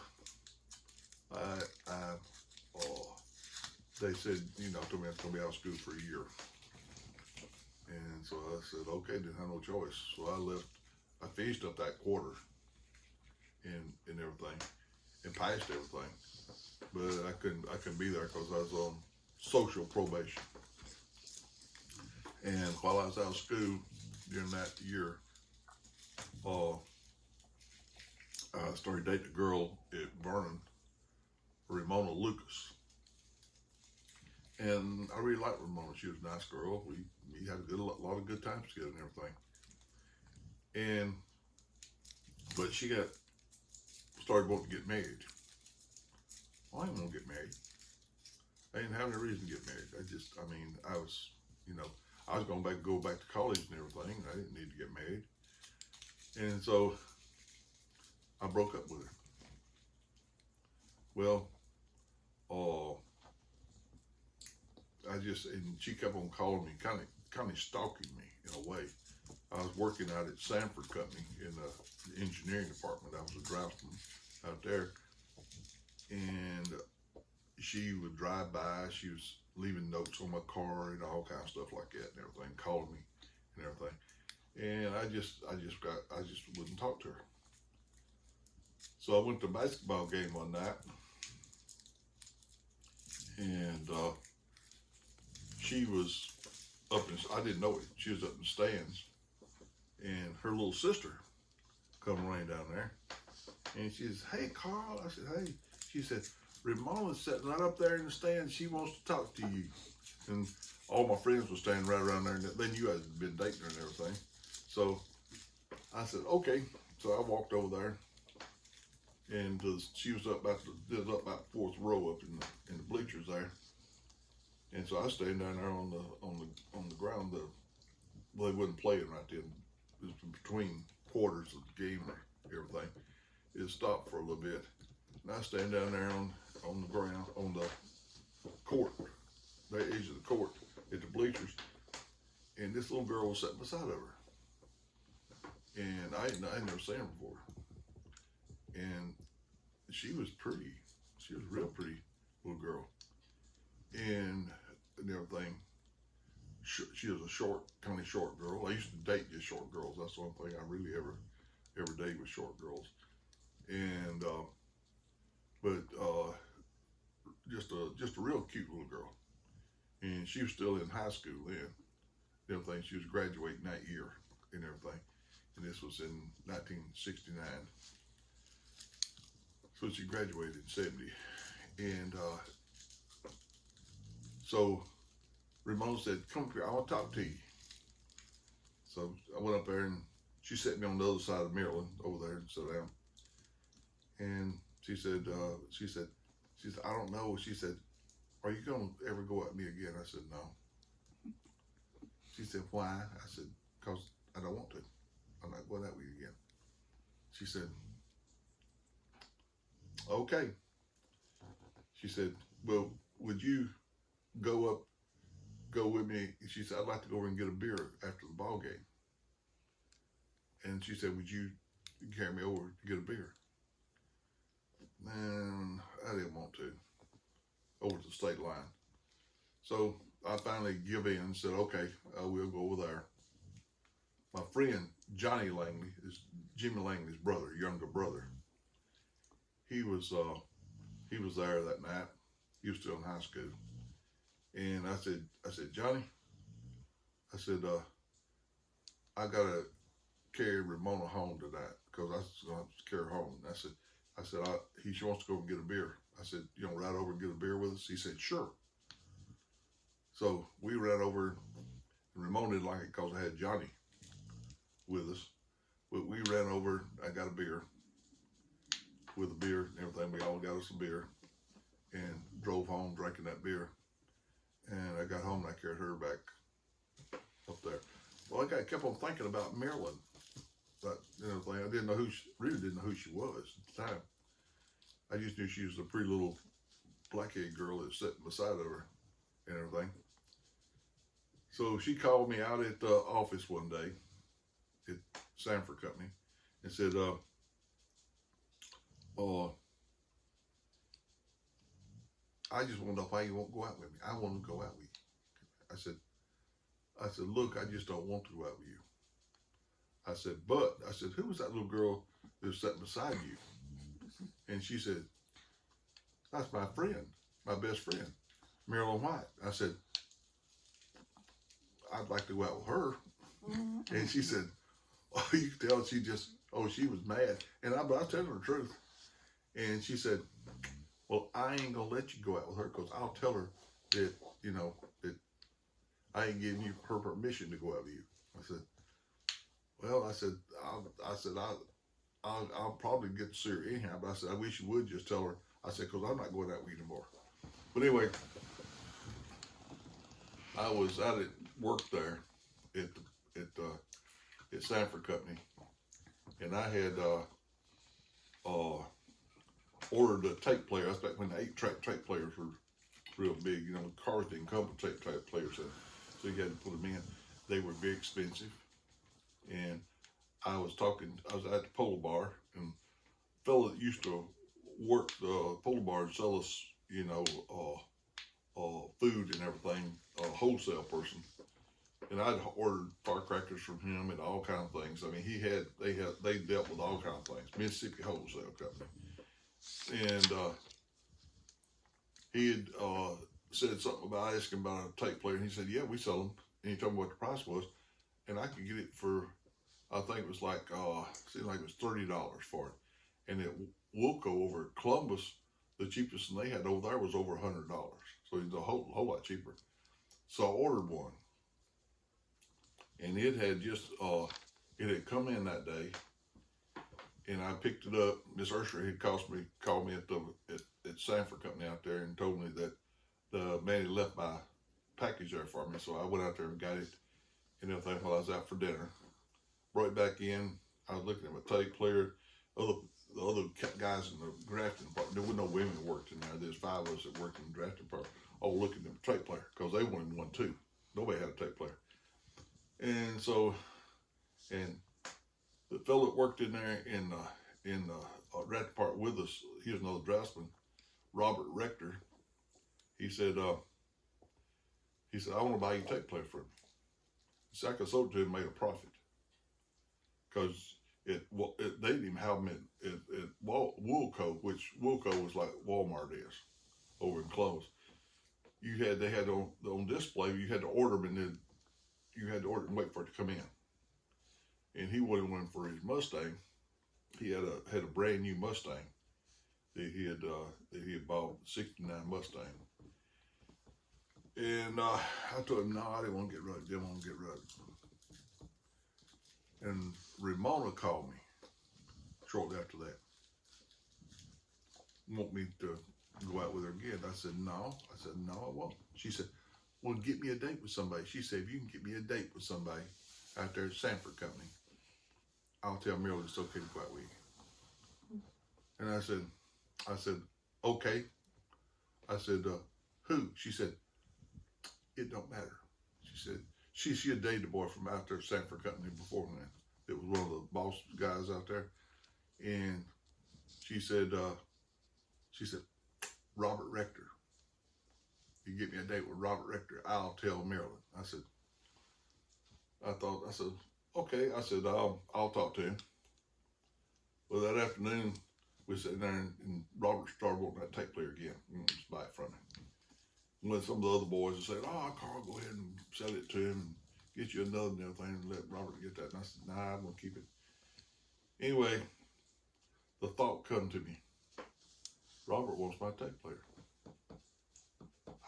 they said, told me I was going to be out of school for a year. And so I said, okay, didn't have no choice. So I left. I finished up that quarter and everything, and passed everything. But I couldn't be there because I was on social probation. And while I was out of school during that year, I started dating a girl at Vernon, Ramona Lucas. And I really liked Ramona. She was a nice girl. We had a lot of good times together and everything. But she started wanting to get married. Well, I didn't want to get married. I didn't have any reason to get married. I was going to go back to college and everything. I didn't need to get married. And so I broke up with her. Well, and she kept on calling me, kind of stalking me in a way. I was working out at Sanford Company in the engineering department. I was a draftsman out there. And she would drive by. She was leaving notes on my car and all kinds of stuff like that and everything, calling me and everything. And I just wouldn't talk to her. So I went to a basketball game one night, and she was I didn't know it. She was up in the stands, and her little sister come running down there, and she says, "Hey, Carl." I said, "Hey." She said, "Ramona's sitting right up there in the stands. She wants to talk to you." And all my friends were standing right around there, and they knew I'd been dating her and everything. So I said, "Okay." So I walked over there, and she was up about the fourth row up in the bleachers there. And so I stayed down there on the ground. They wasn't playing right then. It was between quarters of the game and everything. It stopped for a little bit. And I stand down there on the ground, on the court, the edge of the court, at the bleachers, and this little girl was sitting beside of her. And I had never seen her before. And she was pretty. She was a real pretty little girl. And everything. She was a kind of short girl. I used to date just short girls. That's the only thing I really ever dated with short girls. And just a real cute little girl. And she was still in high school then. Everything. She was graduating that year and everything. And this was in 1969. So she graduated in 70. And so Ramona said, "Come up here, I want to talk to you." So I went up there, and she set me on the other side of Maryland over there and sat down. And she said, "I don't know." She said, "Are you going to ever go at me again?" I said, "No." She said, "Why?" I said, "Because I don't want to. I'm not going at you again." She said, "Okay." she said, well, would you go with me? She said, I'd like to go over and get a beer after the ball game. And she said, would you carry me over to get a beer? And I didn't want to, over to the state line. So I finally give in and said, okay, I will go over there. My friend, Johnny Langley, is Jimmy Langley's brother, younger brother. He was there that night. He was still in high school. And I said, Johnny, I said, I gotta carry Ramona home tonight because I was gonna have to carry her home. And I said, he wants to go and get a beer. I said, you know, ride over and get a beer with us? He said, sure. So we ran over, and Ramona didn't like it because I had Johnny with us. But we ran over, I got a beer, with a beer and everything. We all got us a beer and drove home drinking that beer. And I got home and I carried her back up there. Well, I kept on thinking about Marilyn. But everything. I didn't know really didn't know who she was at the time. I just knew she was a pretty little black-haired girl that was sitting beside of her and everything. So she called me out at the office one day at Sanford Company and said, I just want to know why you won't go out with me. I want to go out with you. I said, look, I just don't want to go out with you. I said, who was that little girl that was sitting beside you? And she said, that's my friend, my best friend, Marilyn White. I said, I'd like to go out with her. And she said, oh, you can tell she was mad. And I told her the truth. And she said, well, I ain't gonna let you go out with her because I'll tell her that, you know, that I ain't giving you her permission to go out with you. I said, well, I'll probably get to see her anyhow, but I said, I wish you would just tell her. I said, because I'm not going out with you anymore. But anyway, I was out at work there at Sanford Company, and I had ordered a tape player. That's back when the 8-track tape players were real big. You know, cars didn't come with tape players, so you had to put them in. They were very expensive, and I was at the Polo Bar, and a fellow that used to work the Polo Bar and sell us, you know, food and everything, a wholesale person. And I'd ordered firecrackers from him and all kind of things. I mean, they dealt with all kind of things. Mississippi Wholesale Company. And he had said something about asking about a tape player, and he said, yeah, we sell them. And he told me what the price was, and I could get it for, I think it was like, seemed like it was $30 for it. And at Wilco over at Columbus, the cheapest one they had over there was over $100. So it's a whole lot cheaper. So I ordered one. And it had just, it had come in that day. And I picked it up. Miss Ursher had called me at Sanford Company out there and told me that the man had left my package there for me. So I went out there and got it and everything while I was out for dinner. Brought it back in. I was looking at my tape player. The other guys in the drafting department, there were no women that worked in there. There's 5 of us that worked in the drafting department, all looking at the tape player because they wanted one too. Nobody had a tape player. And so, and the fellow that worked in there in the draft department with us, he was another draftsman, Robert Rector. He said, I want to buy you a tape player for me. So I could sold it to him and made a profit. Because they didn't even have them at Woolco, which Woolco was like Walmart is over in Columbus. They had on display, you had to order them, and then you had to order and wait for it to come in. And he wanted one for his Mustang. He had a brand new Mustang that he had bought, '69 Mustang. And I told him, no, I didn't want to get rid of it. And Ramona called me shortly after that. Want me to go out with her again? I said, no, I won't. She said, well, get me a date with somebody. She said, if you can get me a date with somebody out there at Sanford Company, I'll tell Marilyn it's okay to go out with you. And I said, okay. I said, who? She said, it don't matter. She said, she had dated a boy from out there, Sanford Company beforehand. It was one of the boss guys out there. And she said, Robert Rector. You get me a date with Robert Rector, I'll tell Marilyn. I said, okay. I said, I'll talk to him. Well, that afternoon, we sat there and Robert started wanting that tape player again. Just buy it from him. When some of the other boys said, Carl, go ahead and sell it to him and get you another and everything and let Robert get that. And I said, nah, I'm going to keep it. Anyway, the thought come to me. Robert wants my tape player.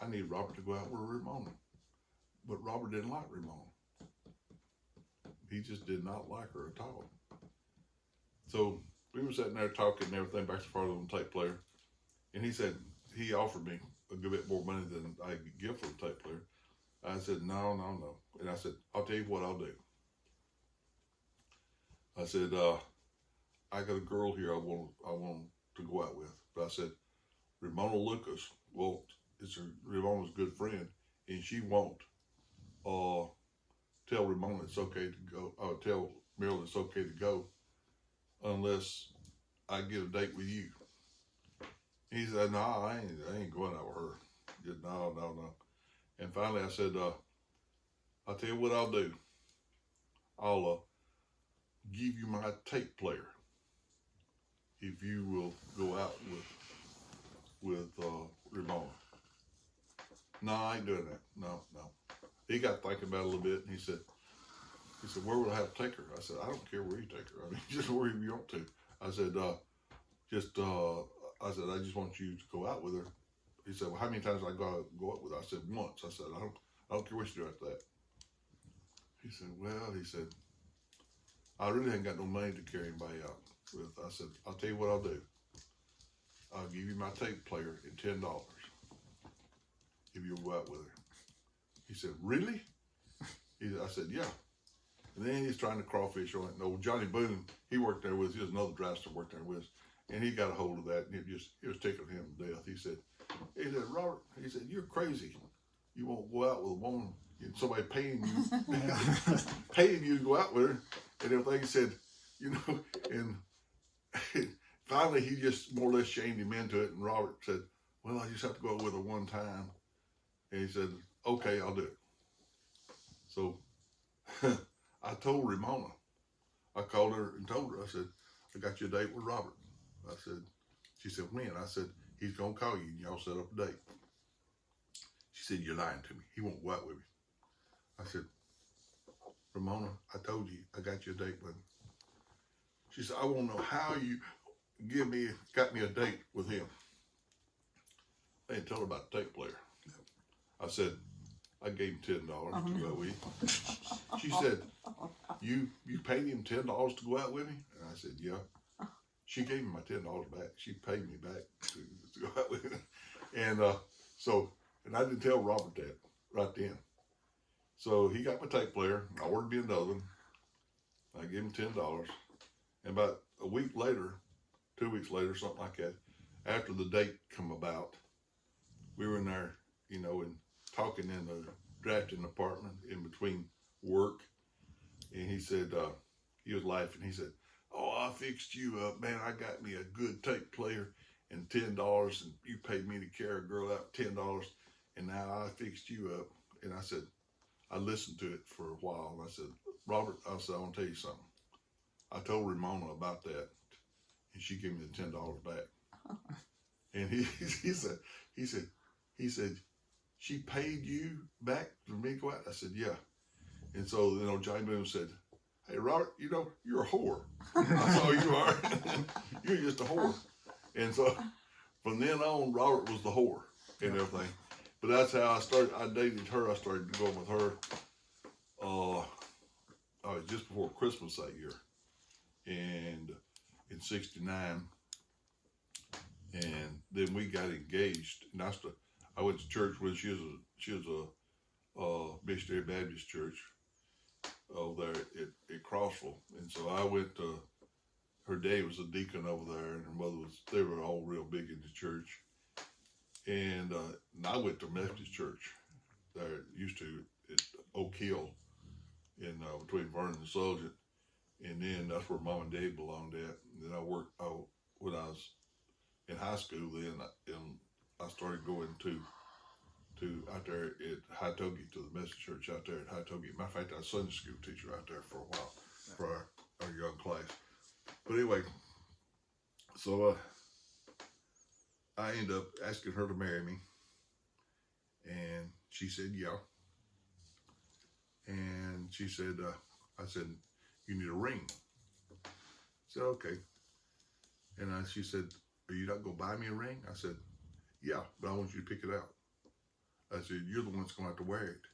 I need Robert to go out with Ramona. But Robert didn't like Ramona. He just did not like her at all. So we were sitting there talking and everything back to farther on the tape player. And he said, he offered me a good bit more money than I could give for the tape player. I said, no. And I said, I'll tell you what I'll do. I said, I got a girl here I want to go out with. But I said, Ramona Lucas, well, it's Ramona's good friend, and she won't tell Ramona it's okay to go, tell Marilyn it's okay to go unless I get a date with you. He said, no, I ain't going out with her. He said, no. And finally I said, I'll tell you what I'll do. I'll give you my tape player if you will go out with Ramona. No, I ain't doing that. No. He got thinking about it a little bit, and he said, where would I have to take her? I said, I don't care where you take her. I mean, just wherever you want to. I said, I just want you to go out with her. He said, well, how many times did I go out with her? I said, once. I said, I don't care what you do after that. He said, I really ain't got no money to carry anybody out with. I said, I'll tell you what I'll do. I'll give you my tape player and $10 if you'll go out with her. He said, really? I said, yeah. And then he's trying to crawfish on it. And old Johnny Boone, he worked there with us. He was another drafter worked there with us. And he got a hold of that, and it was tickling him to death. He said, Robert, he said, you're crazy. You won't go out with a woman, and somebody paying you to go out with her, and everything. He said, and finally he just more or less shamed him into it. And Robert said, well, I just have to go out with her one time. And he said, okay, I'll do it. So I told Ramona. I called her and told her, I said, I got you a date with Robert. She said, when? I said, he's going to call you and y'all set up a date. She said, you're lying to me. He won't go out with me. I said, Ramona, I told you I got you a date with him. She said, I want to know how you got me a date with him. I didn't tell her about the tape player. I said, I gave him $10 to go out with you. She said, you paid him $10 to go out with me? And I said, yeah. She gave me my $10 back. She paid me back to go out with him. And and I didn't tell Robert that right then. So he got my tape player. I ordered me another one. I gave him $10. And about a week later, 2 weeks later, something like that, after the date come about, we were in there, and talking in the drafting department in between work. And he said, he was laughing. He said, oh, I fixed you up, man. I got me a good tape player and $10, and you paid me to carry a girl out $10, and now I fixed you up. And I said, I listened to it for a while, and I said, Robert, I want to tell you something. I told Ramona about that, and she gave me the $10 back. And he said, she paid you back for me to go out? I said, yeah. And so, Johnny Boone said, hey, Robert, you're a whore. That's all you are. You're just a whore. And so from then on, Robert was the whore and everything. But that's how I started. I dated her. I started going with her just before Christmas that year. And in 69. And then we got engaged. And I went to church with her. She was a missionary Baptist church over there at Crossville. And so I went to, her dad was a deacon over there, and her mother they were all real big in the church. And I went to Methodist Church there used to at Oak Hill in between Vernon and Sargent. And then that's where Mom and Dad belonged at. And then I worked when I was in high school. Then I started going to out there at High Togie, to the Methodist Church out there at High Togie. Matter of fact, I was a Sunday school teacher out there for a while for our young class. But anyway, so I ended up asking her to marry me, and she said yeah. And she said, I said, you need a ring. I said, okay. And she said, are you not going to buy me a ring? I said, yeah, but I want you to pick it out. I said, you're the one that's going to have to wear it.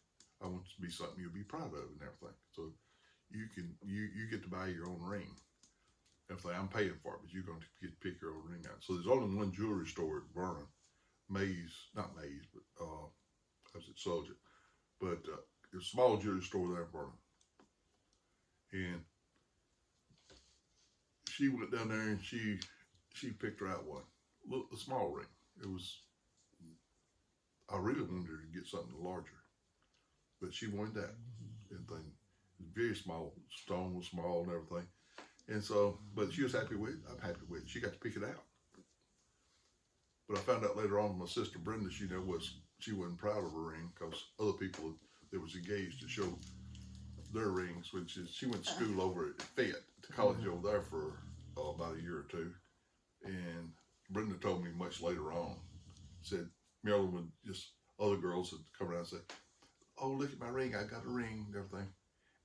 I want it to be something you'll be proud of and everything. So you get to buy your own ring. Everything, I'm paying for it, but you're going to get to pick your own ring out. So there's only one jewelry store at Vernon. Not Mays, but I was at Sargent. But a small jewelry store there in Vernon. And she went down there and she picked her out one, a small ring. I really wanted her to get something larger, but she wanted that and thing. It was very small, stone was small and everything. And so, but she was happy with it. I'm happy with it. She got to pick it out. But I found out later on, my sister Brenda, she wasn't proud of her ring because other people that was engaged to show their rings, which is, she went to school over at Fayette, to college over there for about a year or two. And Brenda told me much later on, said Marilyn would other girls would come around and say, oh, look at my ring, I got a ring and everything.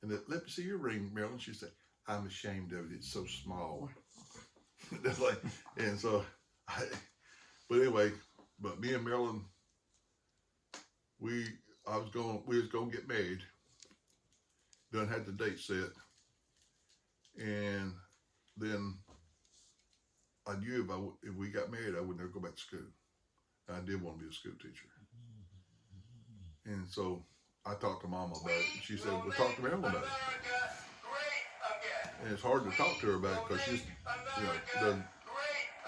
And let me see your ring, Marilyn. She said, I'm ashamed of it, it's so small. And so, but anyway, but me and Marilyn, we was gonna get married. Done had the date set, and then I knew if we got married, I would never go back to school. I did want to be a school teacher, and so I talked to Mama about it. And she said, "Well, talk to Marilyn about it." And it's hard to talk to her about it because she's, done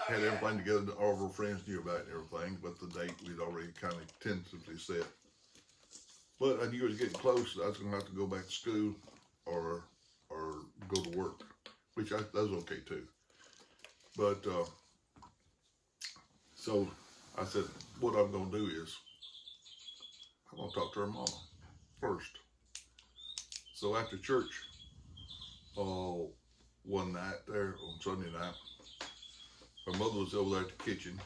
had everything together. All of her friends knew about it and everything, but the date we'd already kind of tentatively set. But I knew it was getting close. I was going to have to go back to school or go to work, which that was okay too. But so I said, what I'm going to do is I'm going to talk to her mama first. So after church, one night there on Sunday night, her mother was over there at the kitchen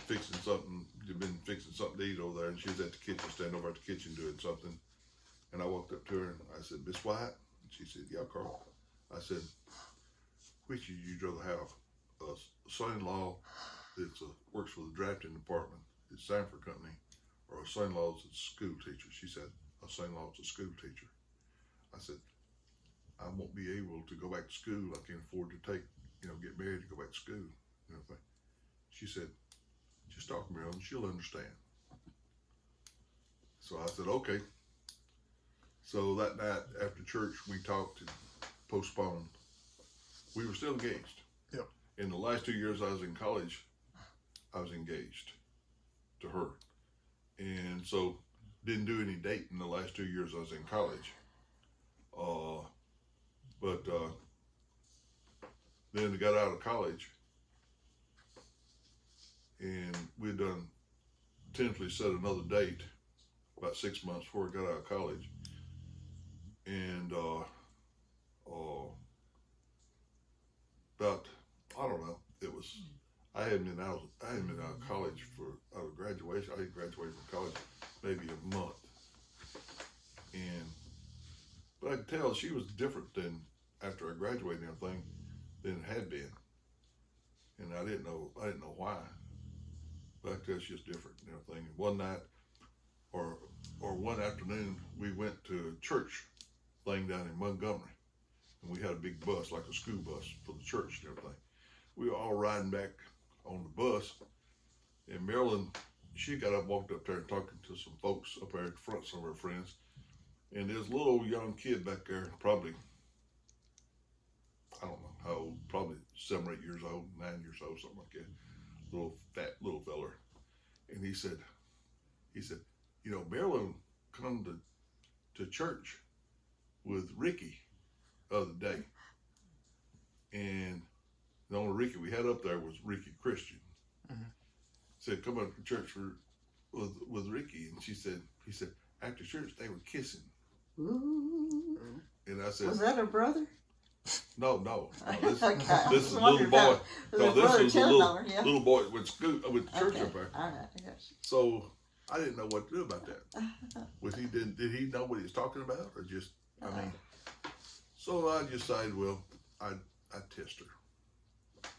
fixing something. She'd been fixing something to eat over there, and she was at the kitchen, standing over at the kitchen doing something. And I walked up to her and I said, Miss White? And she said, yeah, Carl. I said, which would you rather have? A son-in-law that works for the drafting department at Sanford Company, or a son-in-law that's a school teacher? She said, a son-in-law is a school teacher. I said, I won't be able to go back to school. I can't afford to get married to go back to school and everything. She said, just talk to Marilyn, she'll understand. So I said, okay. So that night after church, we talked and postponed. We were still engaged. Yep. In the last 2 years I was in college, I was engaged to her. And so didn't do any dating the last 2 years I was in college. But then I got out of college, and we'd done tentatively set another date about 6 months before I got out of college. And about, I don't know, I hadn't been out of college out of graduation. I had graduated from college maybe a month. But I could tell she was different than after I graduated and everything than it had been. And I didn't know why. But I could tell she was different and everything. And one night or one afternoon, we went to a church thing down in Montgomery. And we had a big bus, like a school bus for the church and everything. We were all riding back on the bus, and Marilyn, she got up, walked up there and talking to some folks up there at the front, some of her friends. And there's a little young kid back there, probably, I don't know how old, probably 7 or 8 years old, 9 years old, something like that. Little fat little feller. And he said, you know, Marilyn come to church with Ricky the other day. And the only Ricky we had up there was Ricky Christian. Mhm. Said, come up to church with Ricky. And he said, after church, they were kissing. Ooh. And I said, Was that her brother? no. This, Okay. this is a little boy. No, this is a little boy with church Okay. up there. All right. Yes. So I didn't know what to do about that. Did he know what he was talking about, or just? I mean, so I decided, well, I'd test her.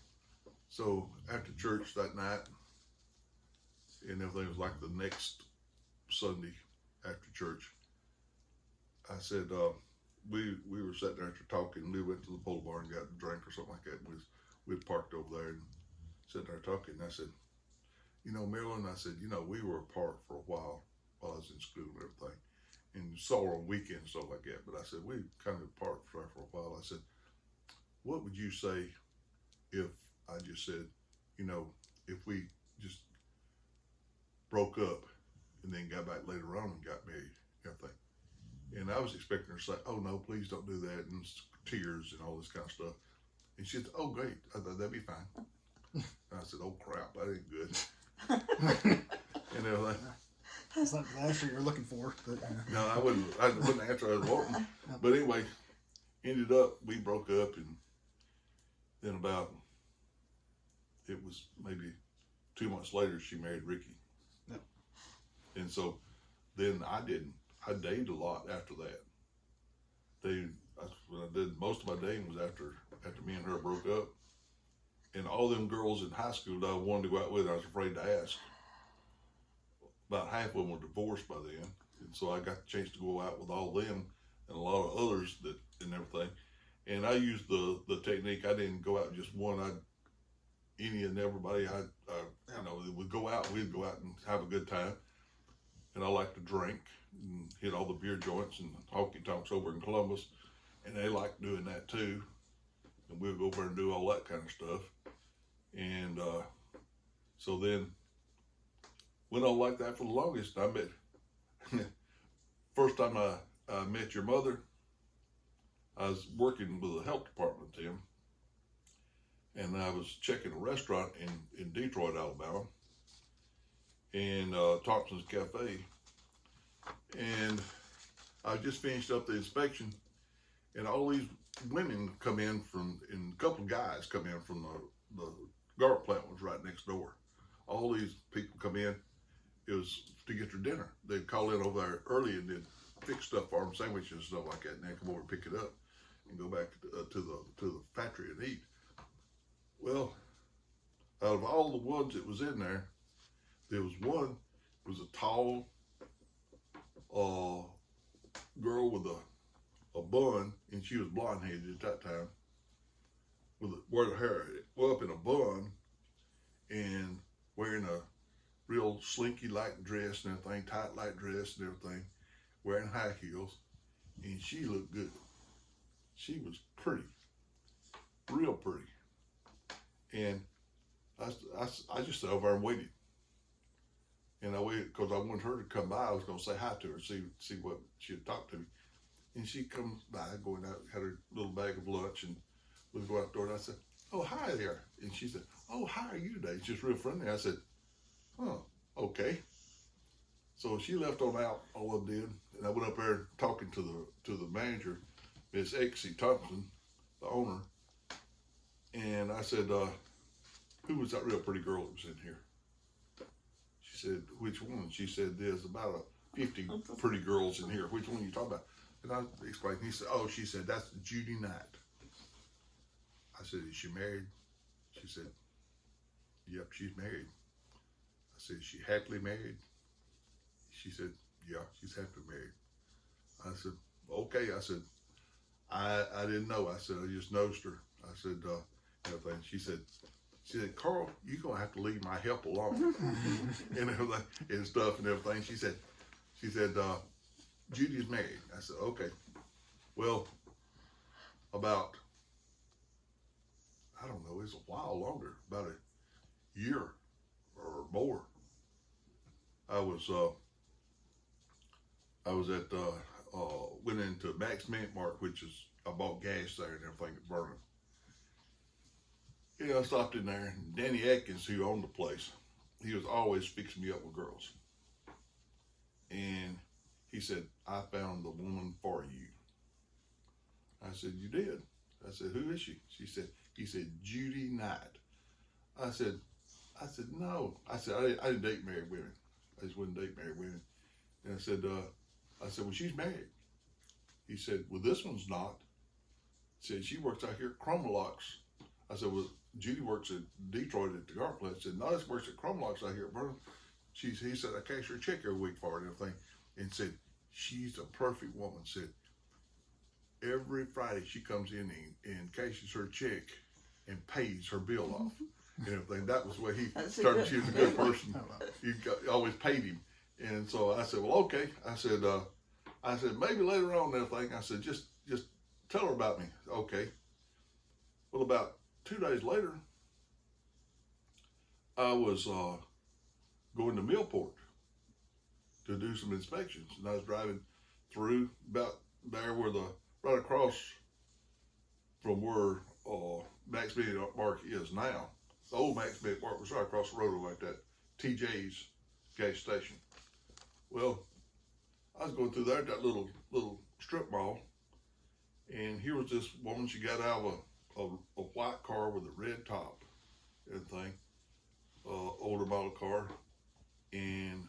So after church that night, and everything was like the next Sunday after church, I said, we were sitting there after talking. We went to the pole bar and got a drink or something like that. We parked over there and sitting there talking. And I said, you know, Marilyn, I said, you know, we were apart for a while I was in school and everything, and saw her on weekends and stuff like that. But I said, we kind of apart for a while. I said, what would you say if I just said, you know, if we just broke up and then got back later on and got married and everything? And I was expecting her to say, oh no, please don't do that, and tears and all this kind of stuff. And she said, oh great, I thought that'd be fine. And I said, oh crap, that ain't good. And everything. That's not the answer you're looking for, but No, I wouldn't answer I was wanting. But anyway, ended up, we broke up, and then it was maybe 2 months later, she married Ricky. Yep. And so then I dated a lot after that. When I did most of my dating was after me and her broke up. And all them girls in high school that I wanted to go out with, I was afraid to ask. About half of them were divorced by then. And so I got the chance to go out with all them and a lot of others and everything. And I used the technique. I didn't go out just one. Any and everybody, we'd go out and have a good time. And I like to drink and hit all the beer joints and honky tonks over in Columbus. And they like doing that too. And we'll go over and do all that kind of stuff. And so then went on like that for the longest. I met, first time I met your mother, I was working with the health department then. And I was checking a restaurant in Detroit, Alabama. And Thompson's Cafe. And I just finished up the inspection, and all these women come in and a couple of guys come in from the garment plant was right next door. All these people come in. It was to get their dinner. They'd call in over there early and they'd fix stuff for them, sandwiches and stuff like that, and they'd come over and pick it up and go back to the factory and eat. Well, out of all the ones that was in there, there was one was a tall girl with a bun, and she was blonde headed at that time, wore her hair up in a bun and wearing a real slinky like dress and everything, tight like dress and everything, wearing high heels, and she looked good. She was pretty, real pretty. And I just sat over there and waited. And I waited because I wanted her to come by. I was going to say hi to her, see what she'd talk to me. And she comes by, going out, had her little bag of lunch, and we go out the door. And I said, "Oh, hi there." And she said, "Oh, how are you today?" It's just real friendly. I said, "Oh, okay." So she left on out, all of them did, and I went up there talking to the manager, Miss Exie Thompson, the owner, and I said, "Who was that real pretty girl that was in here?" She said, "Which one?" She said, "There's about 50 pretty girls in here. Which one are you talking about?" And I explained. He said, "Oh," she said, "that's Judy Knight." I said, "Is she married?" She said, "Yep, she's married." I said, "Is she happily married?" She said, "Yeah, she's happily married." I said, "Okay." I said, I didn't know. I said, "I just noticed her." I said, everything. She said, "Carl, you're going to have to leave my help alone." And everything and stuff and everything. She said, "Judy's married." I said, "Okay." Well, about, I don't know, it's a while longer, about a year or more I was at went into Max Mint Mark, which is I bought gas there and everything at Vernon. Yeah, I stopped in there. And Danny Atkins, who owned the place, he was always fixing me up with girls. And he said, "I found the woman for you." I said, "You did?" I said, "Who is she?" He said, "Judy Knight." I said, "No." I said, I didn't date married women. I just wouldn't date married women. And I said, "Well, she's married." He said, "Well, this one's not." He said, "She works out here at Chromalox." I said, "Well, Judy works at Detroit at the garment plant." He said, "No, this works at Chromalox out here at Vernon." He said, "I cash her a check every week for her and everything." And said, "She's a perfect woman." Said, "Every Friday she comes in and cashes her check and pays her bill off and everything." That was the way he started. She was a good person. He always paid him. And so I said, "Well, okay." I said, "Maybe later on and everything." I said, just tell her about me." Okay. Well, about 2 days later, I was going to Millport to do some inspections, and I was driving through about there where right across from where Max Mint Mark is now. The old Max Mint Mark was right across the road like that TJ's gas station. Well, I was going through there, that little strip mall, and here was this woman. She got out of a white car with a red top, everything, older model car, and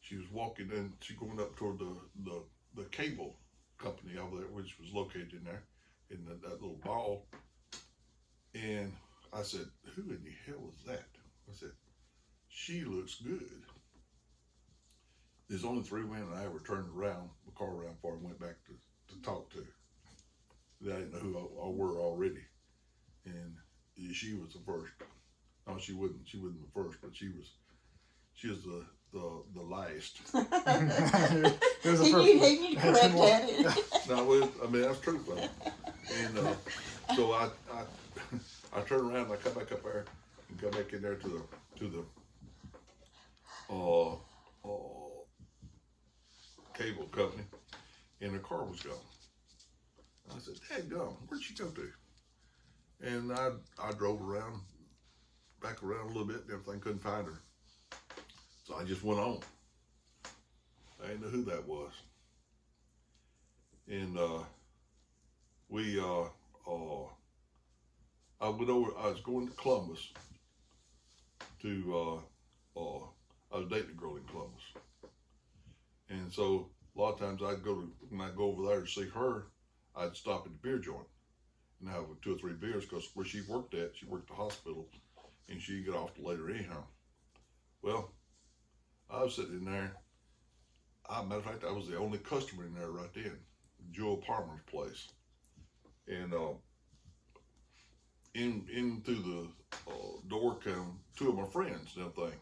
she was walking in. She going up toward the cable company over there, which was located in there, in that little mall. And I said, "Who in the hell is that?" I said, "She looks good." There's only 3 women I ever turned around, the car around for, and went back to talk to. I didn't know who I were already. And she was the first. No, she wasn't the first, but she was the last. It was the And you first. correct that. No, I mean, that's true, though. And so I turn around and I come back up there and go back in there to the cable company, and the car was gone. I said, "Dadgum, where'd she go to?" And I drove back around a little bit and everything, couldn't find her. So I just went on. I didn't know who that was. And I was going to Columbus I was dating a girl in Columbus. And so a lot of times when I go over there to see her, I'd stop at the beer joint and have 2 or 3 beers, because where she worked at the hospital, and she'd get off later anyhow. Well, I was sitting in there. Matter of fact, I was the only customer in there right then, Joel Palmer's place. And in through the door come 2 of my friends and everything,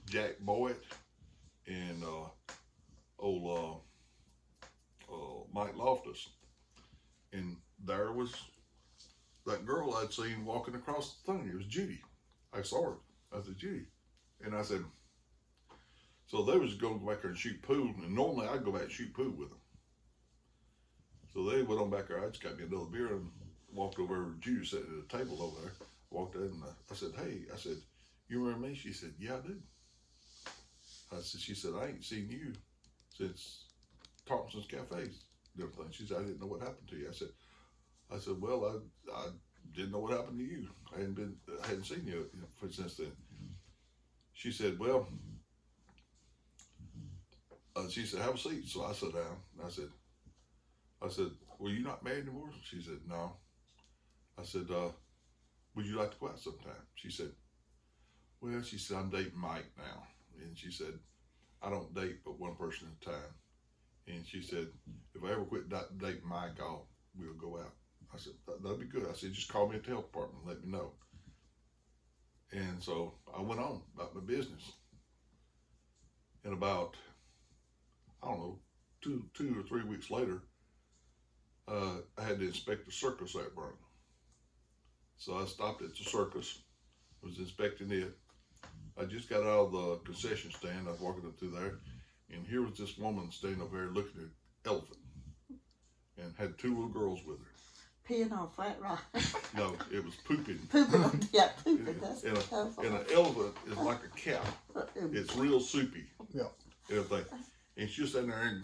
Jack Boyd and Mike Loftus. And there was that girl I'd seen walking across the thing. It was Judy. I saw her. I said, "Judy." And I said, so they was going to go back there and shoot pool. And normally I'd go back and shoot pool with them. So they went on back there. I just got me another beer and walked over to Judy sitting at a table over there. Walked in and I said, "Hey," I said, "You remember me?" She said, "Yeah, I do." She said, "I ain't seen you since Thompson's Cafes and everything." She said, "I didn't know what happened to you." I said, "Well, I didn't know what happened to you. I hadn't seen you since then." She said, "Well," she said, "Have a seat." So I sat down. And I said, "Well, you not married anymore?" She said, "No." I said, "Would you like to go out sometime?" She said, "Well," she said, "I'm dating Mike now." And she said, "I don't date but one person at a time." And she said, "If I ever quit dating Mike, we'll go out." I said, "That'd be good." I said, "Just call me at the health department and let me know." And so I went on about my business. And about, I don't know, 2 or 3 weeks later, I had to inspect the circus at Vernon. So I stopped at the circus, was inspecting it, I just got out of the concession stand. I was walking up through there, and here was this woman standing over there looking at elephant, and had two little girls with her. Peeing on a flat rock. No, it was pooping. Pooping on, yeah, pooping. That's And powerful. an elephant is like a cow. It's real soupy. Yeah. And everything. And she's standing there, and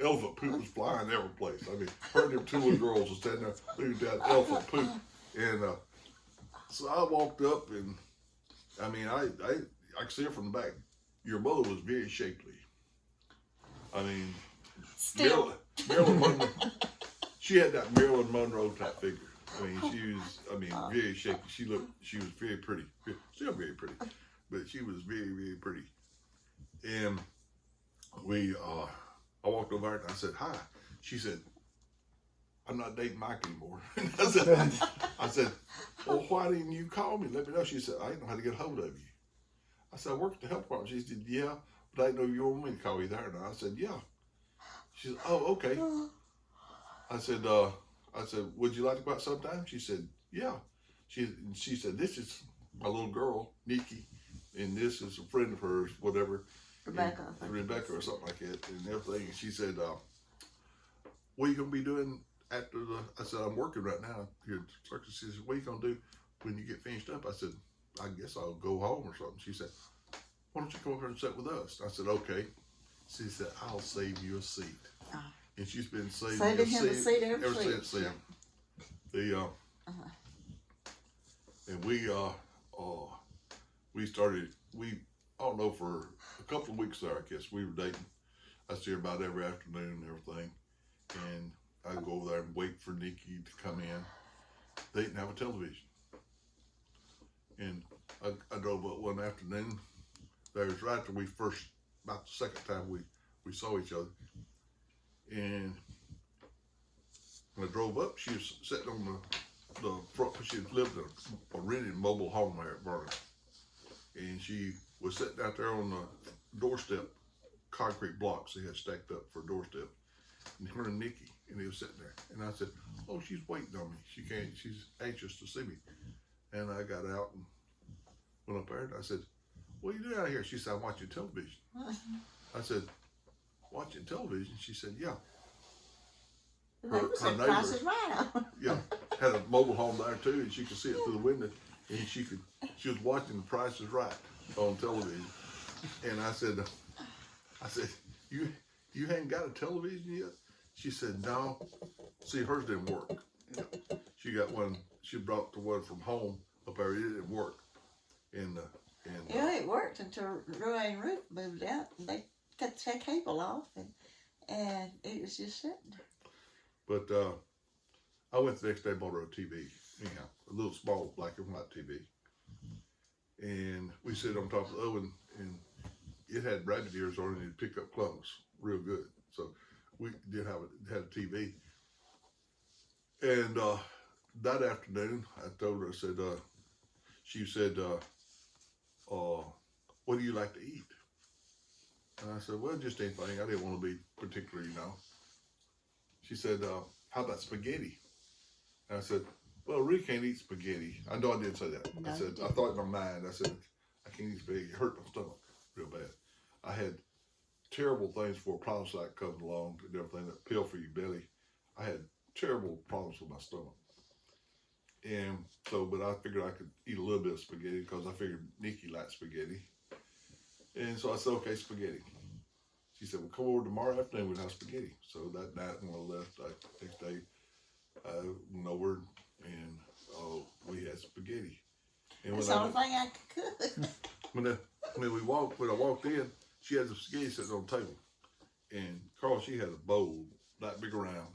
elephant poop was flying every place. I mean, her and them two little girls were standing there looking at that elephant poop. And so I walked up, and I mean, I could see her from the back. Your mother was very shapely. I mean, Still. Marilyn Monroe. She had that Marilyn Monroe type figure. I mean, she was, very shaky. She was very pretty. Still very pretty. But she was very, very pretty. And I walked over there and I said, hi. She said, I'm not dating Mike anymore. I said, well, why didn't you call me? Let me know. She said, I didn't know how to get a hold of you. I said, I work at the health department. She said, yeah, but I didn't know you wanted me to call you there. And I said, yeah. She said, oh, okay. I said, would you like to go out sometime? She said, yeah. She said, this is my little girl, Nikki, and this is a friend of hers, whatever. Rebecca. Rebecca or something like that, and everything. And she said, what are you going to be doing after I said, I'm working right now here at the circus. She said, what are you going to do when you get finished up? I said, I guess I'll go home or something. She said, why don't you come over and sit with us? I said, okay. She said, I'll save you a seat. And she's been saving him a seat ever since then. And we started, I don't know, for a couple of weeks there, I guess, we were dating. I see her about every afternoon and everything. And I'd go over there and wait for Nikki to come in. They didn't have a television. And I drove up one afternoon. That was right after about the second time we saw each other. And when I drove up, she was sitting on the front, she lived in a rented mobile home there at Vernon. And she was sitting out there on the doorstep, concrete blocks they had stacked up for a doorstep. And her and Nikki, and they were sitting there. And I said, oh, she's waiting on me. She's anxious to see me. And I got out and went up there and I said, what are you doing out here? She said, I'm watching television. I said, watching television? She said, yeah. Her neighbor, Price is Right on. yeah, had a mobile home there too, and she could see it through the window. And she was watching The Price is Right on television. And I said, you haven't got a television yet? She said, no. See, hers didn't work. She got one. She brought the one from home up there. It didn't work. It worked until Roy and Ruth moved out and they cut the cable off and it was just sitting there. But I went the next day and bought her a TV. Anyhow, a little small black and white TV. And we sit on top of the oven and it had rabbit ears on it and it'd pick up clumps real good. So we did had a TV. And that afternoon, I told her, I said, she said, what do you like to eat? And I said, well, just anything. I didn't want to be particular, She said, how about spaghetti? And I said, well, Rick can't eat spaghetti. I know I didn't say that. No, I said, I thought in my mind, I said, I can't eat spaghetti. It hurt my stomach real bad. I had terrible things before Prilosec comes along and everything, that pill for your belly. I had terrible problems with my stomach. And so, but I figured I could eat a little bit of spaghetti because I figured Nikki liked spaghetti. And so I said, okay, spaghetti. She said, well, come over tomorrow afternoon, we'll have spaghetti. So that night when I left, next day, I went over and we had spaghetti. And That's the only thing I could cook. when I walked in, she had the spaghetti sitting on the table. And Carl, she had a bowl that big around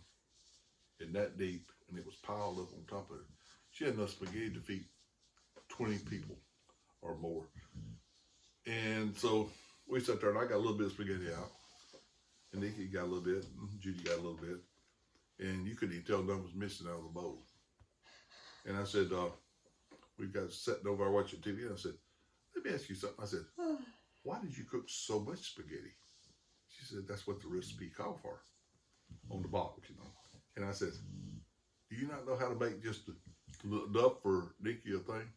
and that deep, and it was piled up on top of it. She had enough spaghetti to feed 20 people or more. And so we sat there, and I got a little bit of spaghetti out, and Nikki got a little bit, and Judy got a little bit, and you couldn't even tell none was missing out of the bowl. And I said, we got sitting over there watching TV, and I said, let me ask you something. I said, why did you cook so much spaghetti? She said, that's what the recipe called for on the box, And I said, do you not know how to make just enough for Nikki a thing?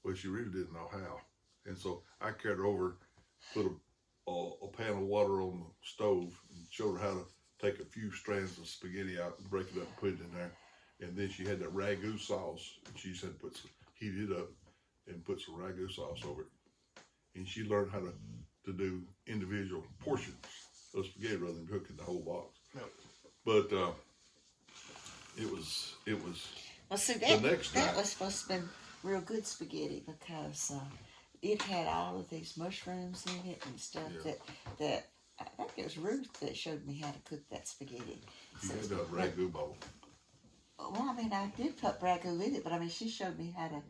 Well, she really didn't know how. And so I carried her over, put a pan of water on the stove, and showed her how to take a few strands of spaghetti out and break it up and put it in there. And then she had that ragu sauce, and she said heat it up and put some ragu sauce over it. And she learned how to do individual portions of spaghetti rather than cooking the whole box. Yep. But it was Well, see, the next that night. was supposed to be real good spaghetti because it had all of these mushrooms in it and stuff Yeah. that I think it was Ruth that showed me how to cook that spaghetti. She So- had a ragu bowl. Well, I mean, I did put ragu in it, but I mean, she showed me how to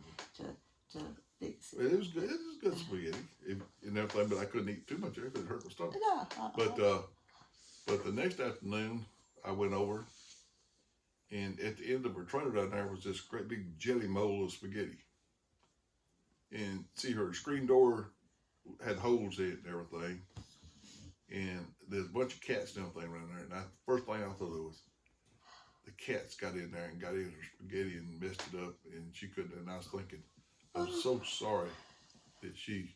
fix it. It was good. It was good spaghetti and everything, but I couldn't eat too much of it because it hurt my stomach. No, But the next afternoon, I went over, and at the end of her trailer down there was this great big jelly mold of spaghetti. And see, her screen door had holes in it and everything, and there's a bunch of cats and everything around there. And the first thing I thought of was the cats got in there and got in her spaghetti and messed it up, and she couldn't. And I was thinking, I'm so sorry that she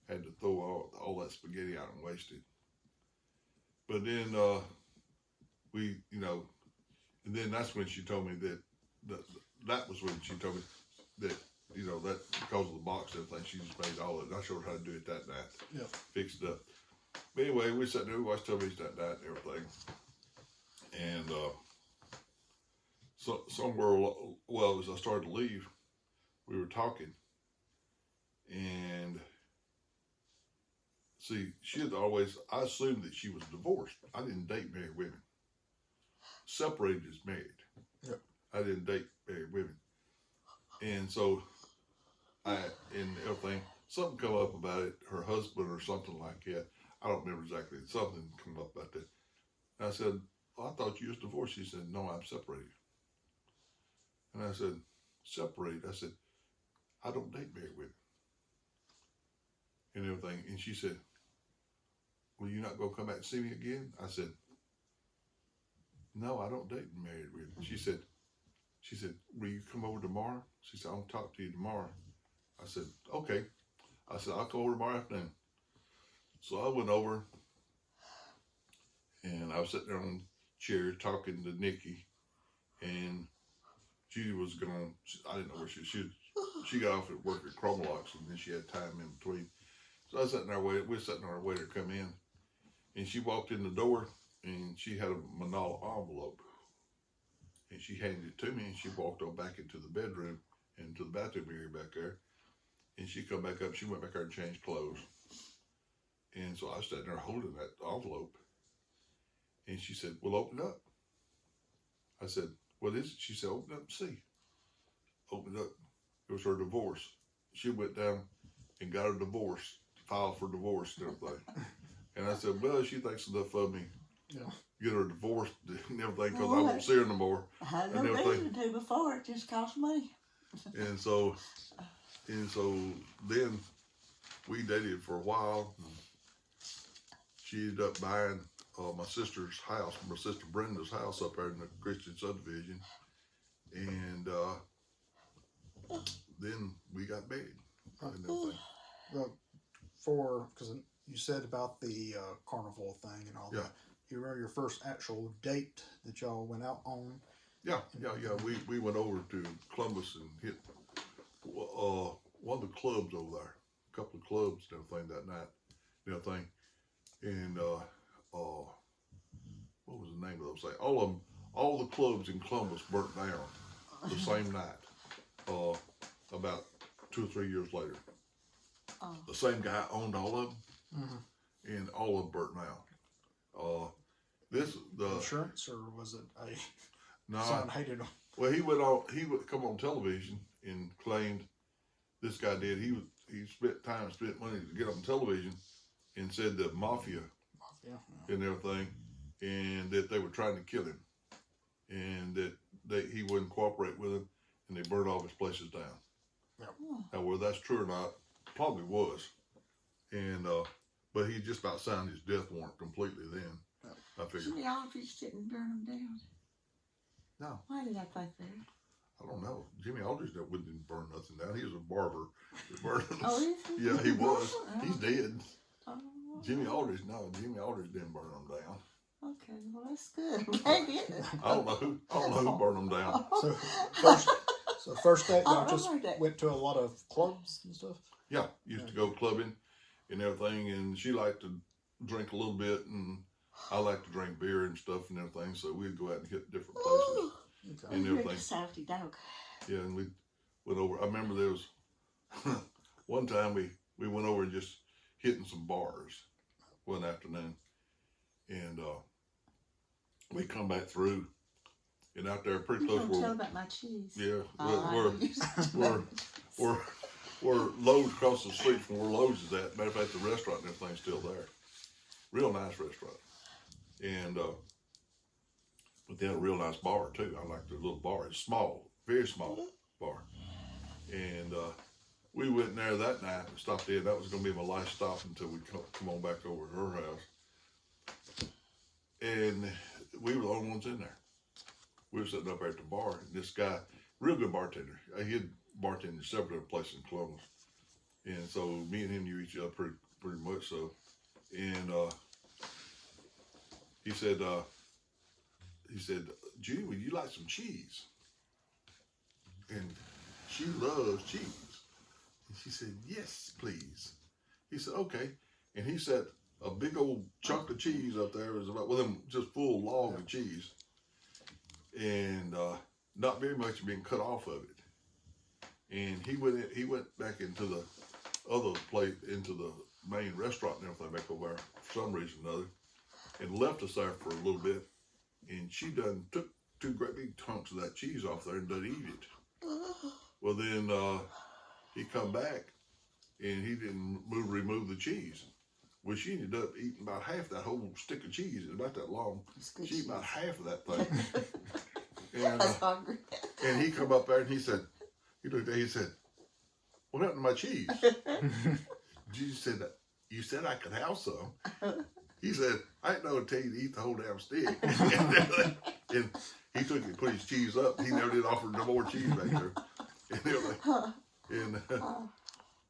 had to throw all that spaghetti out and waste it. But then and then that's when she told me that was when she told me that that because of the box and everything, she just made all of it. And I showed her how to do it that night. Yeah. Fixed it up. But anyway, we sat there, we watched television that night and everything. And as I started to leave, we were talking, and see, I assumed that she was divorced. I didn't date married women. Separated is married. Yep. I didn't date married women. And so and everything, something come up about it, her husband or something like that. I don't remember exactly. Something come up about that. And I said, well, I thought you was divorced. She said, no, I'm separated. And I said, separated? I said, I don't date married women. And everything. And she said, will you not go come back and see me again? I said, no, I don't date married women. She said, will you come over tomorrow? She said, I'll talk to you tomorrow. I said, okay. I said, I'll come over tomorrow afternoon. So I went over, and I was sitting there on the chair talking to Nikki, and she was going, I didn't know where she got off at work at Chromalox, and then she had time in between. So I was sitting there waiting, we were sitting there waiting to come in, and she walked in the door, and she had a manila envelope, and she handed it to me, and she walked on back into the bedroom, into the bathroom area back there, and she come back up, she went back there and changed clothes. And so I was sitting there holding that envelope, and she said, well, open it up. I said, what is it? She said, open it up and see. Open it up. It was her divorce. She went down and got a divorce, filed for divorce and everything. And I said, well, she thinks enough of me. Yeah. Get her divorced and everything because I won't see her no more. I had and no everything. reason to before. It just cost money. And so then we dated for a while. She ended up buying my sister's house, my sister Brenda's house up there in the Christian subdivision. And then we got married and everything. Because you said about the carnival thing and all Yeah. that. You remember your first actual date that y'all went out on? Yeah. We went over to Columbus and hit one of the clubs over there. A couple of clubs and everything that night and everything. And what was the name of those things? All the clubs in Columbus burnt down the same night. About 2 or 3 years later. Oh. The same guy owned all of them, Mm-hmm. and all of them burnt down. Insurance, or was it a No, son hated him? well, he would come on television and claimed this guy did. He spent money to get on television, and said the mafia Yeah. and everything, and that they were trying to kill him, and that he wouldn't cooperate with them, and they burned all his places down. Now, whether that's true or not, probably was, and but he just about signed his death warrant completely. Then I figured, Jimmy Aldrich didn't burn them down. no, Why did I think that? I don't know. Jimmy Aldridge didn't burn nothing down. He was a barber. Oh, is he? Yeah, he was. He's Oh. dead. Oh, Jimmy Aldridge, no, Jimmy Aldridge didn't burn them down. okay, well that's good. Maybe. I don't know who burned them down. So first, first day, I y'all just remember that. went to a lot of clubs and stuff. Yeah, used to go clubbing and everything, and she liked to drink a little bit, and I like to drink beer and stuff and everything. So we'd go out and hit different places Ooh, Okay. and you're everything. a salty dog. Yeah, and we went over. I remember there was one time we went over and just hitting some bars one afternoon, and we come back through, and out there pretty You close don't tell where about my cheese. yeah, I where Lowe's across the street from where Lowe's is at. Matter of fact, the restaurant and everything's still there. Real nice restaurant, and but they had a real nice bar too. I like their little bar. It's small, very small bar, and we went in there that night and stopped in. That was going to be my last stop until we come on back over to her house, and we were the only ones in there. We were sitting up there at the bar, and this guy, real good bartender. He had bartended several different places in Columbus, and so me and him knew each other pretty much so. And he said, "Judy, would you like some cheese?" And she loves cheese. And she said, "Yes, please." He said, "Okay." And he set a big old chunk of cheese up there. It was about just full log of cheese, and not very much being cut off of it. And he went back into the other plate, into the main restaurant and everything back over there for some reason or another, and left us there for a little bit. And she done took 2 great big chunks of that cheese off there and done eat it. Well, then he come back and he didn't remove the cheese. Well, she ended up eating about half that whole stick of cheese. It's about that long. She ate about half of that thing. And, I was hungry. and he come up there and he said, he looked at he said, "What happened to my cheese?" Jesus said, "You said I could have some." He said, "I didn't know until you eat the whole damn stick." And he took it and put his cheese up. He never did offer no more cheese back there. And everything. And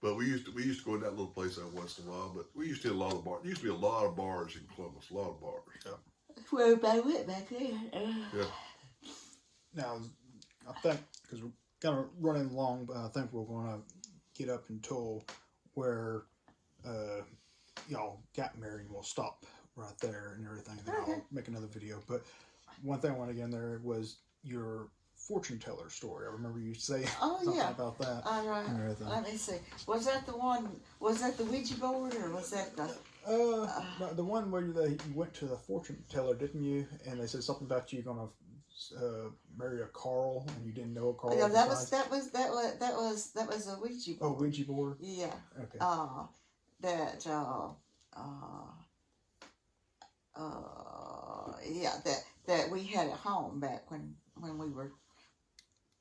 but we used to go to that little place every once in a while. But we used to hit a lot of bars. There used to be a lot of bars in Columbus. A lot of bars. Where everybody went back there. Yeah. Now, I think because we're kind of running long, but I think we're going to get up until where y'all got married, and we'll stop right there and everything. Then I'll make another video. But one thing I want to get in there was your fortune teller story. I remember you saying something about that. All right. and everything. Let me see. Was that the one? Was that the Ouija board, or was that the? No, the one where you went to the fortune teller, didn't you? And they said something about you going to marry a Carl, and you didn't know a Carl. Yeah, that was a Ouija board. Oh, Ouija board. Yeah. Okay. That we had at home back when we were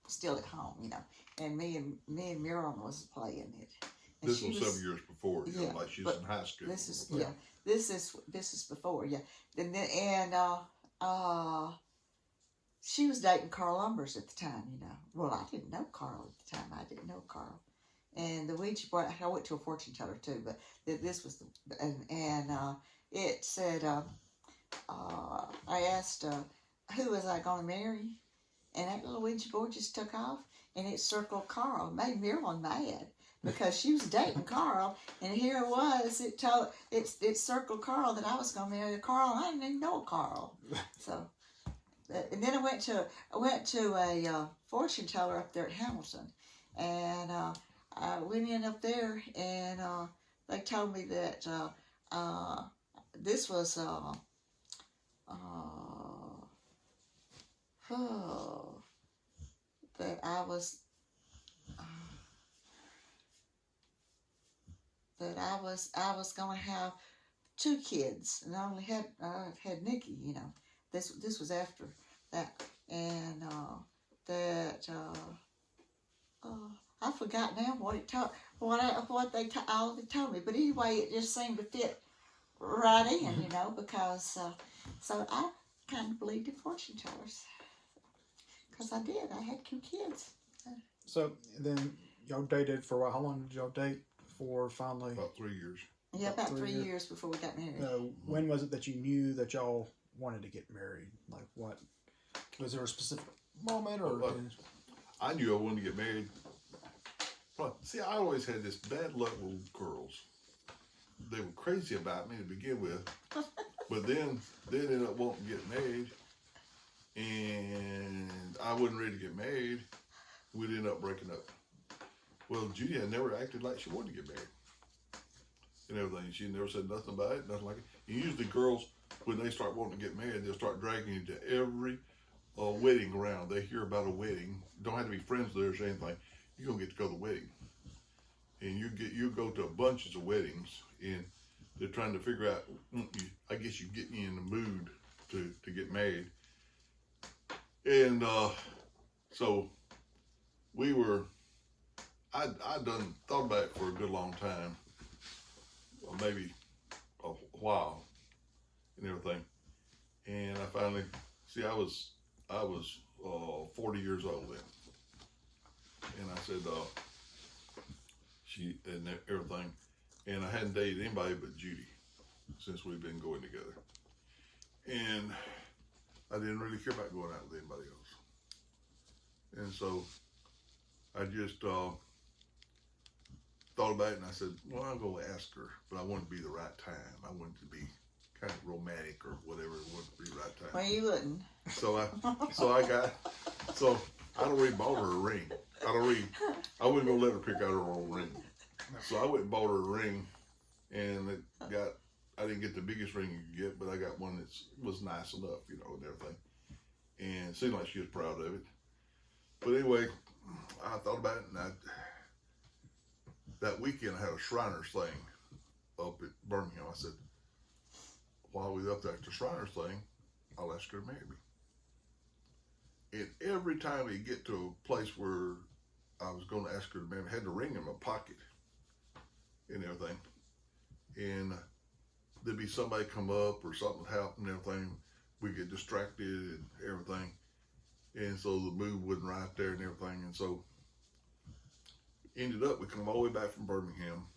still at home, and me and Miriam was playing it. And This was 7 years before. Yeah, like she but was in high school. This is before, yeah. And she was dating Carl Umbers at the time, Well, I didn't know Carl at the time. I didn't know Carl. And the Ouija board, I went to a fortune teller too, but this was it said, I asked, who was I going to marry? And that little Ouija board just took off, and it circled Carl. It made Marilyn mad because she was dating Carl, and here it was. It circled Carl that I was going to marry a Carl, and I didn't even know a Carl. So, and then I went to a fortune teller up there at Hamilton, and I went in up there, and they told me that this was that I was going to have 2 kids, and I only had Nikki. This was after that, and I forgot now what they told me, but anyway, it just seemed to fit right in, because so I kind of believed in fortune tellers, Because I did. I had 2 kids. So then y'all dated for a while. How long did y'all date before finally? About 3 years. Yeah, about 3 years. years before we got married. When was it that you knew that y'all wanted to get married? Like, what was there a specific moment, or? I knew I wanted to get married. Well, see, I always had this bad luck with girls. They were crazy about me to begin with, but then they ended up wanting to get married, and I wasn't ready to get married. We'd end up breaking up. Well, Judy had never acted like she wanted to get married and everything. She never said nothing about it, nothing like it. And usually girls, when they start wanting to get married, they'll start dragging you to every wedding around. They hear about a wedding. Don't have to be friends there or anything. You're gonna get to go to the wedding, and you go to bunches of weddings, and they're trying to figure out. I guess you get me in the mood to get married, and so we were. I done thought about it for a good long time, or maybe a while, and everything, and I finally see. I was 40 years old then. And I said, she and everything, and I hadn't dated anybody but Judy since we've been going together, and I didn't really care about going out with anybody else, and so I just thought about it, and I said, well, I'm going to ask her, but I want it to be the right time. I want it to be kind of romantic or whatever. It wouldn't be the right time. Well, you wouldn't. So I already bought her a ring. I wasn't gonna let her pick out her own ring. So I went and bought her a ring, and I didn't get the biggest ring you could get, but I got one that was nice enough, and everything. And it seemed like she was proud of it. But anyway, I thought about it, and that weekend I had a Shriners thing up at Birmingham. I said, while we were up there at the Shriners thing, I'll ask her to marry me. And every time we get to a place where I was going to ask her to marry me, I had the ring in my pocket and everything. And there'd be somebody come up or something happen and everything. We get distracted and everything. And so the mood wasn't right there and everything. And so ended up, we come all the way back from Birmingham.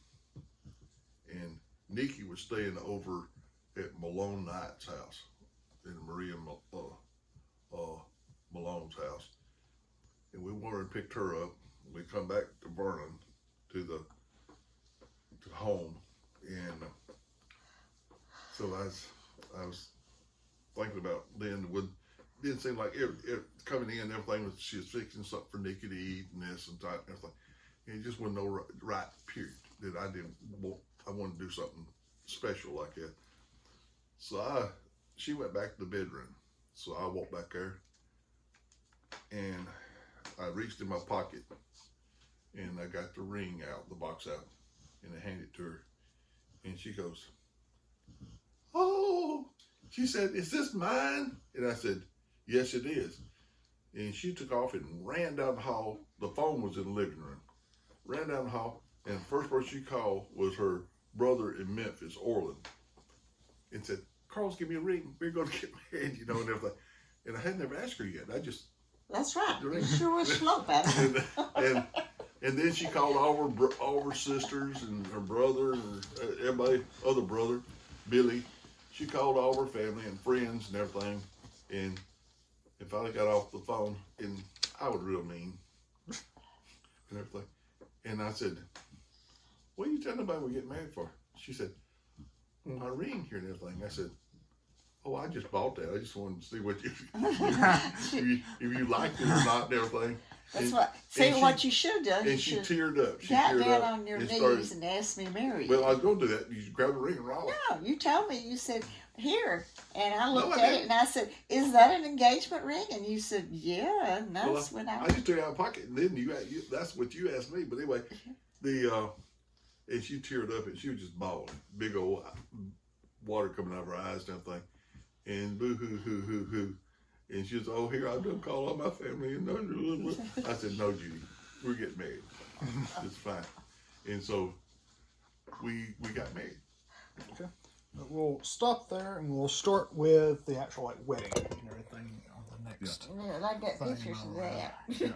And Nikki was staying over at Malone Knight's house, in Maria Malone's house, and we went and picked her up. We come back to Vernon, to home, and so I was thinking about then. It didn't seem like it coming in, everything was, she was fixing something for Nikki to eat and this and that and everything. And it just wasn't no right period that I didn't want. I wanted to do something special like that. So she went back to the bedroom. So I walked back there, and I reached in my pocket, and I got the ring out, the box out, and I handed it to her. And she goes, oh, she said, is this mine? And I said, yes, it is. And she took off and ran down the hall. The phone was in the living room. Ran down the hall, and the first person she called was her brother in Memphis, Orland, and said, Carl's give me a ring. We're going to get married, and everything. And I had never asked her yet. That's right. You sure was slow about it. and then she called all her sisters and her brother and everybody, other brother, Billy. She called all her family and friends and everything. And finally got off the phone, and I was real mean and everything. And I said, what are you telling nobody we're getting married for? She said, my ring here and everything. I said, oh, I just bought that. I just wanted to see what if you liked it or not and everything. That's what. See what you should have done. And she teared up. She got teared down up on your knees started, and asked me to marry you. Well, I was going to do that. You grabbed the ring and roll. No, you told me. You said, here. And I looked I at didn't. it and I said, is that an engagement ring? And you said, yeah. And that's when I just took it out of my pocket. And then that's what you asked me. But anyway, and she teared up and she was just bawling. Big old water coming out of her eyes and everything. And boo hoo hoo hoo hoo. And she was, oh, here, I've done call all my family. And I said, no, Judy, we're getting married. It's fine. And so we got married. Okay. We'll stop there and we'll start with the actual wedding and everything. the next Yeah, I got thing pictures of around. that. Yeah.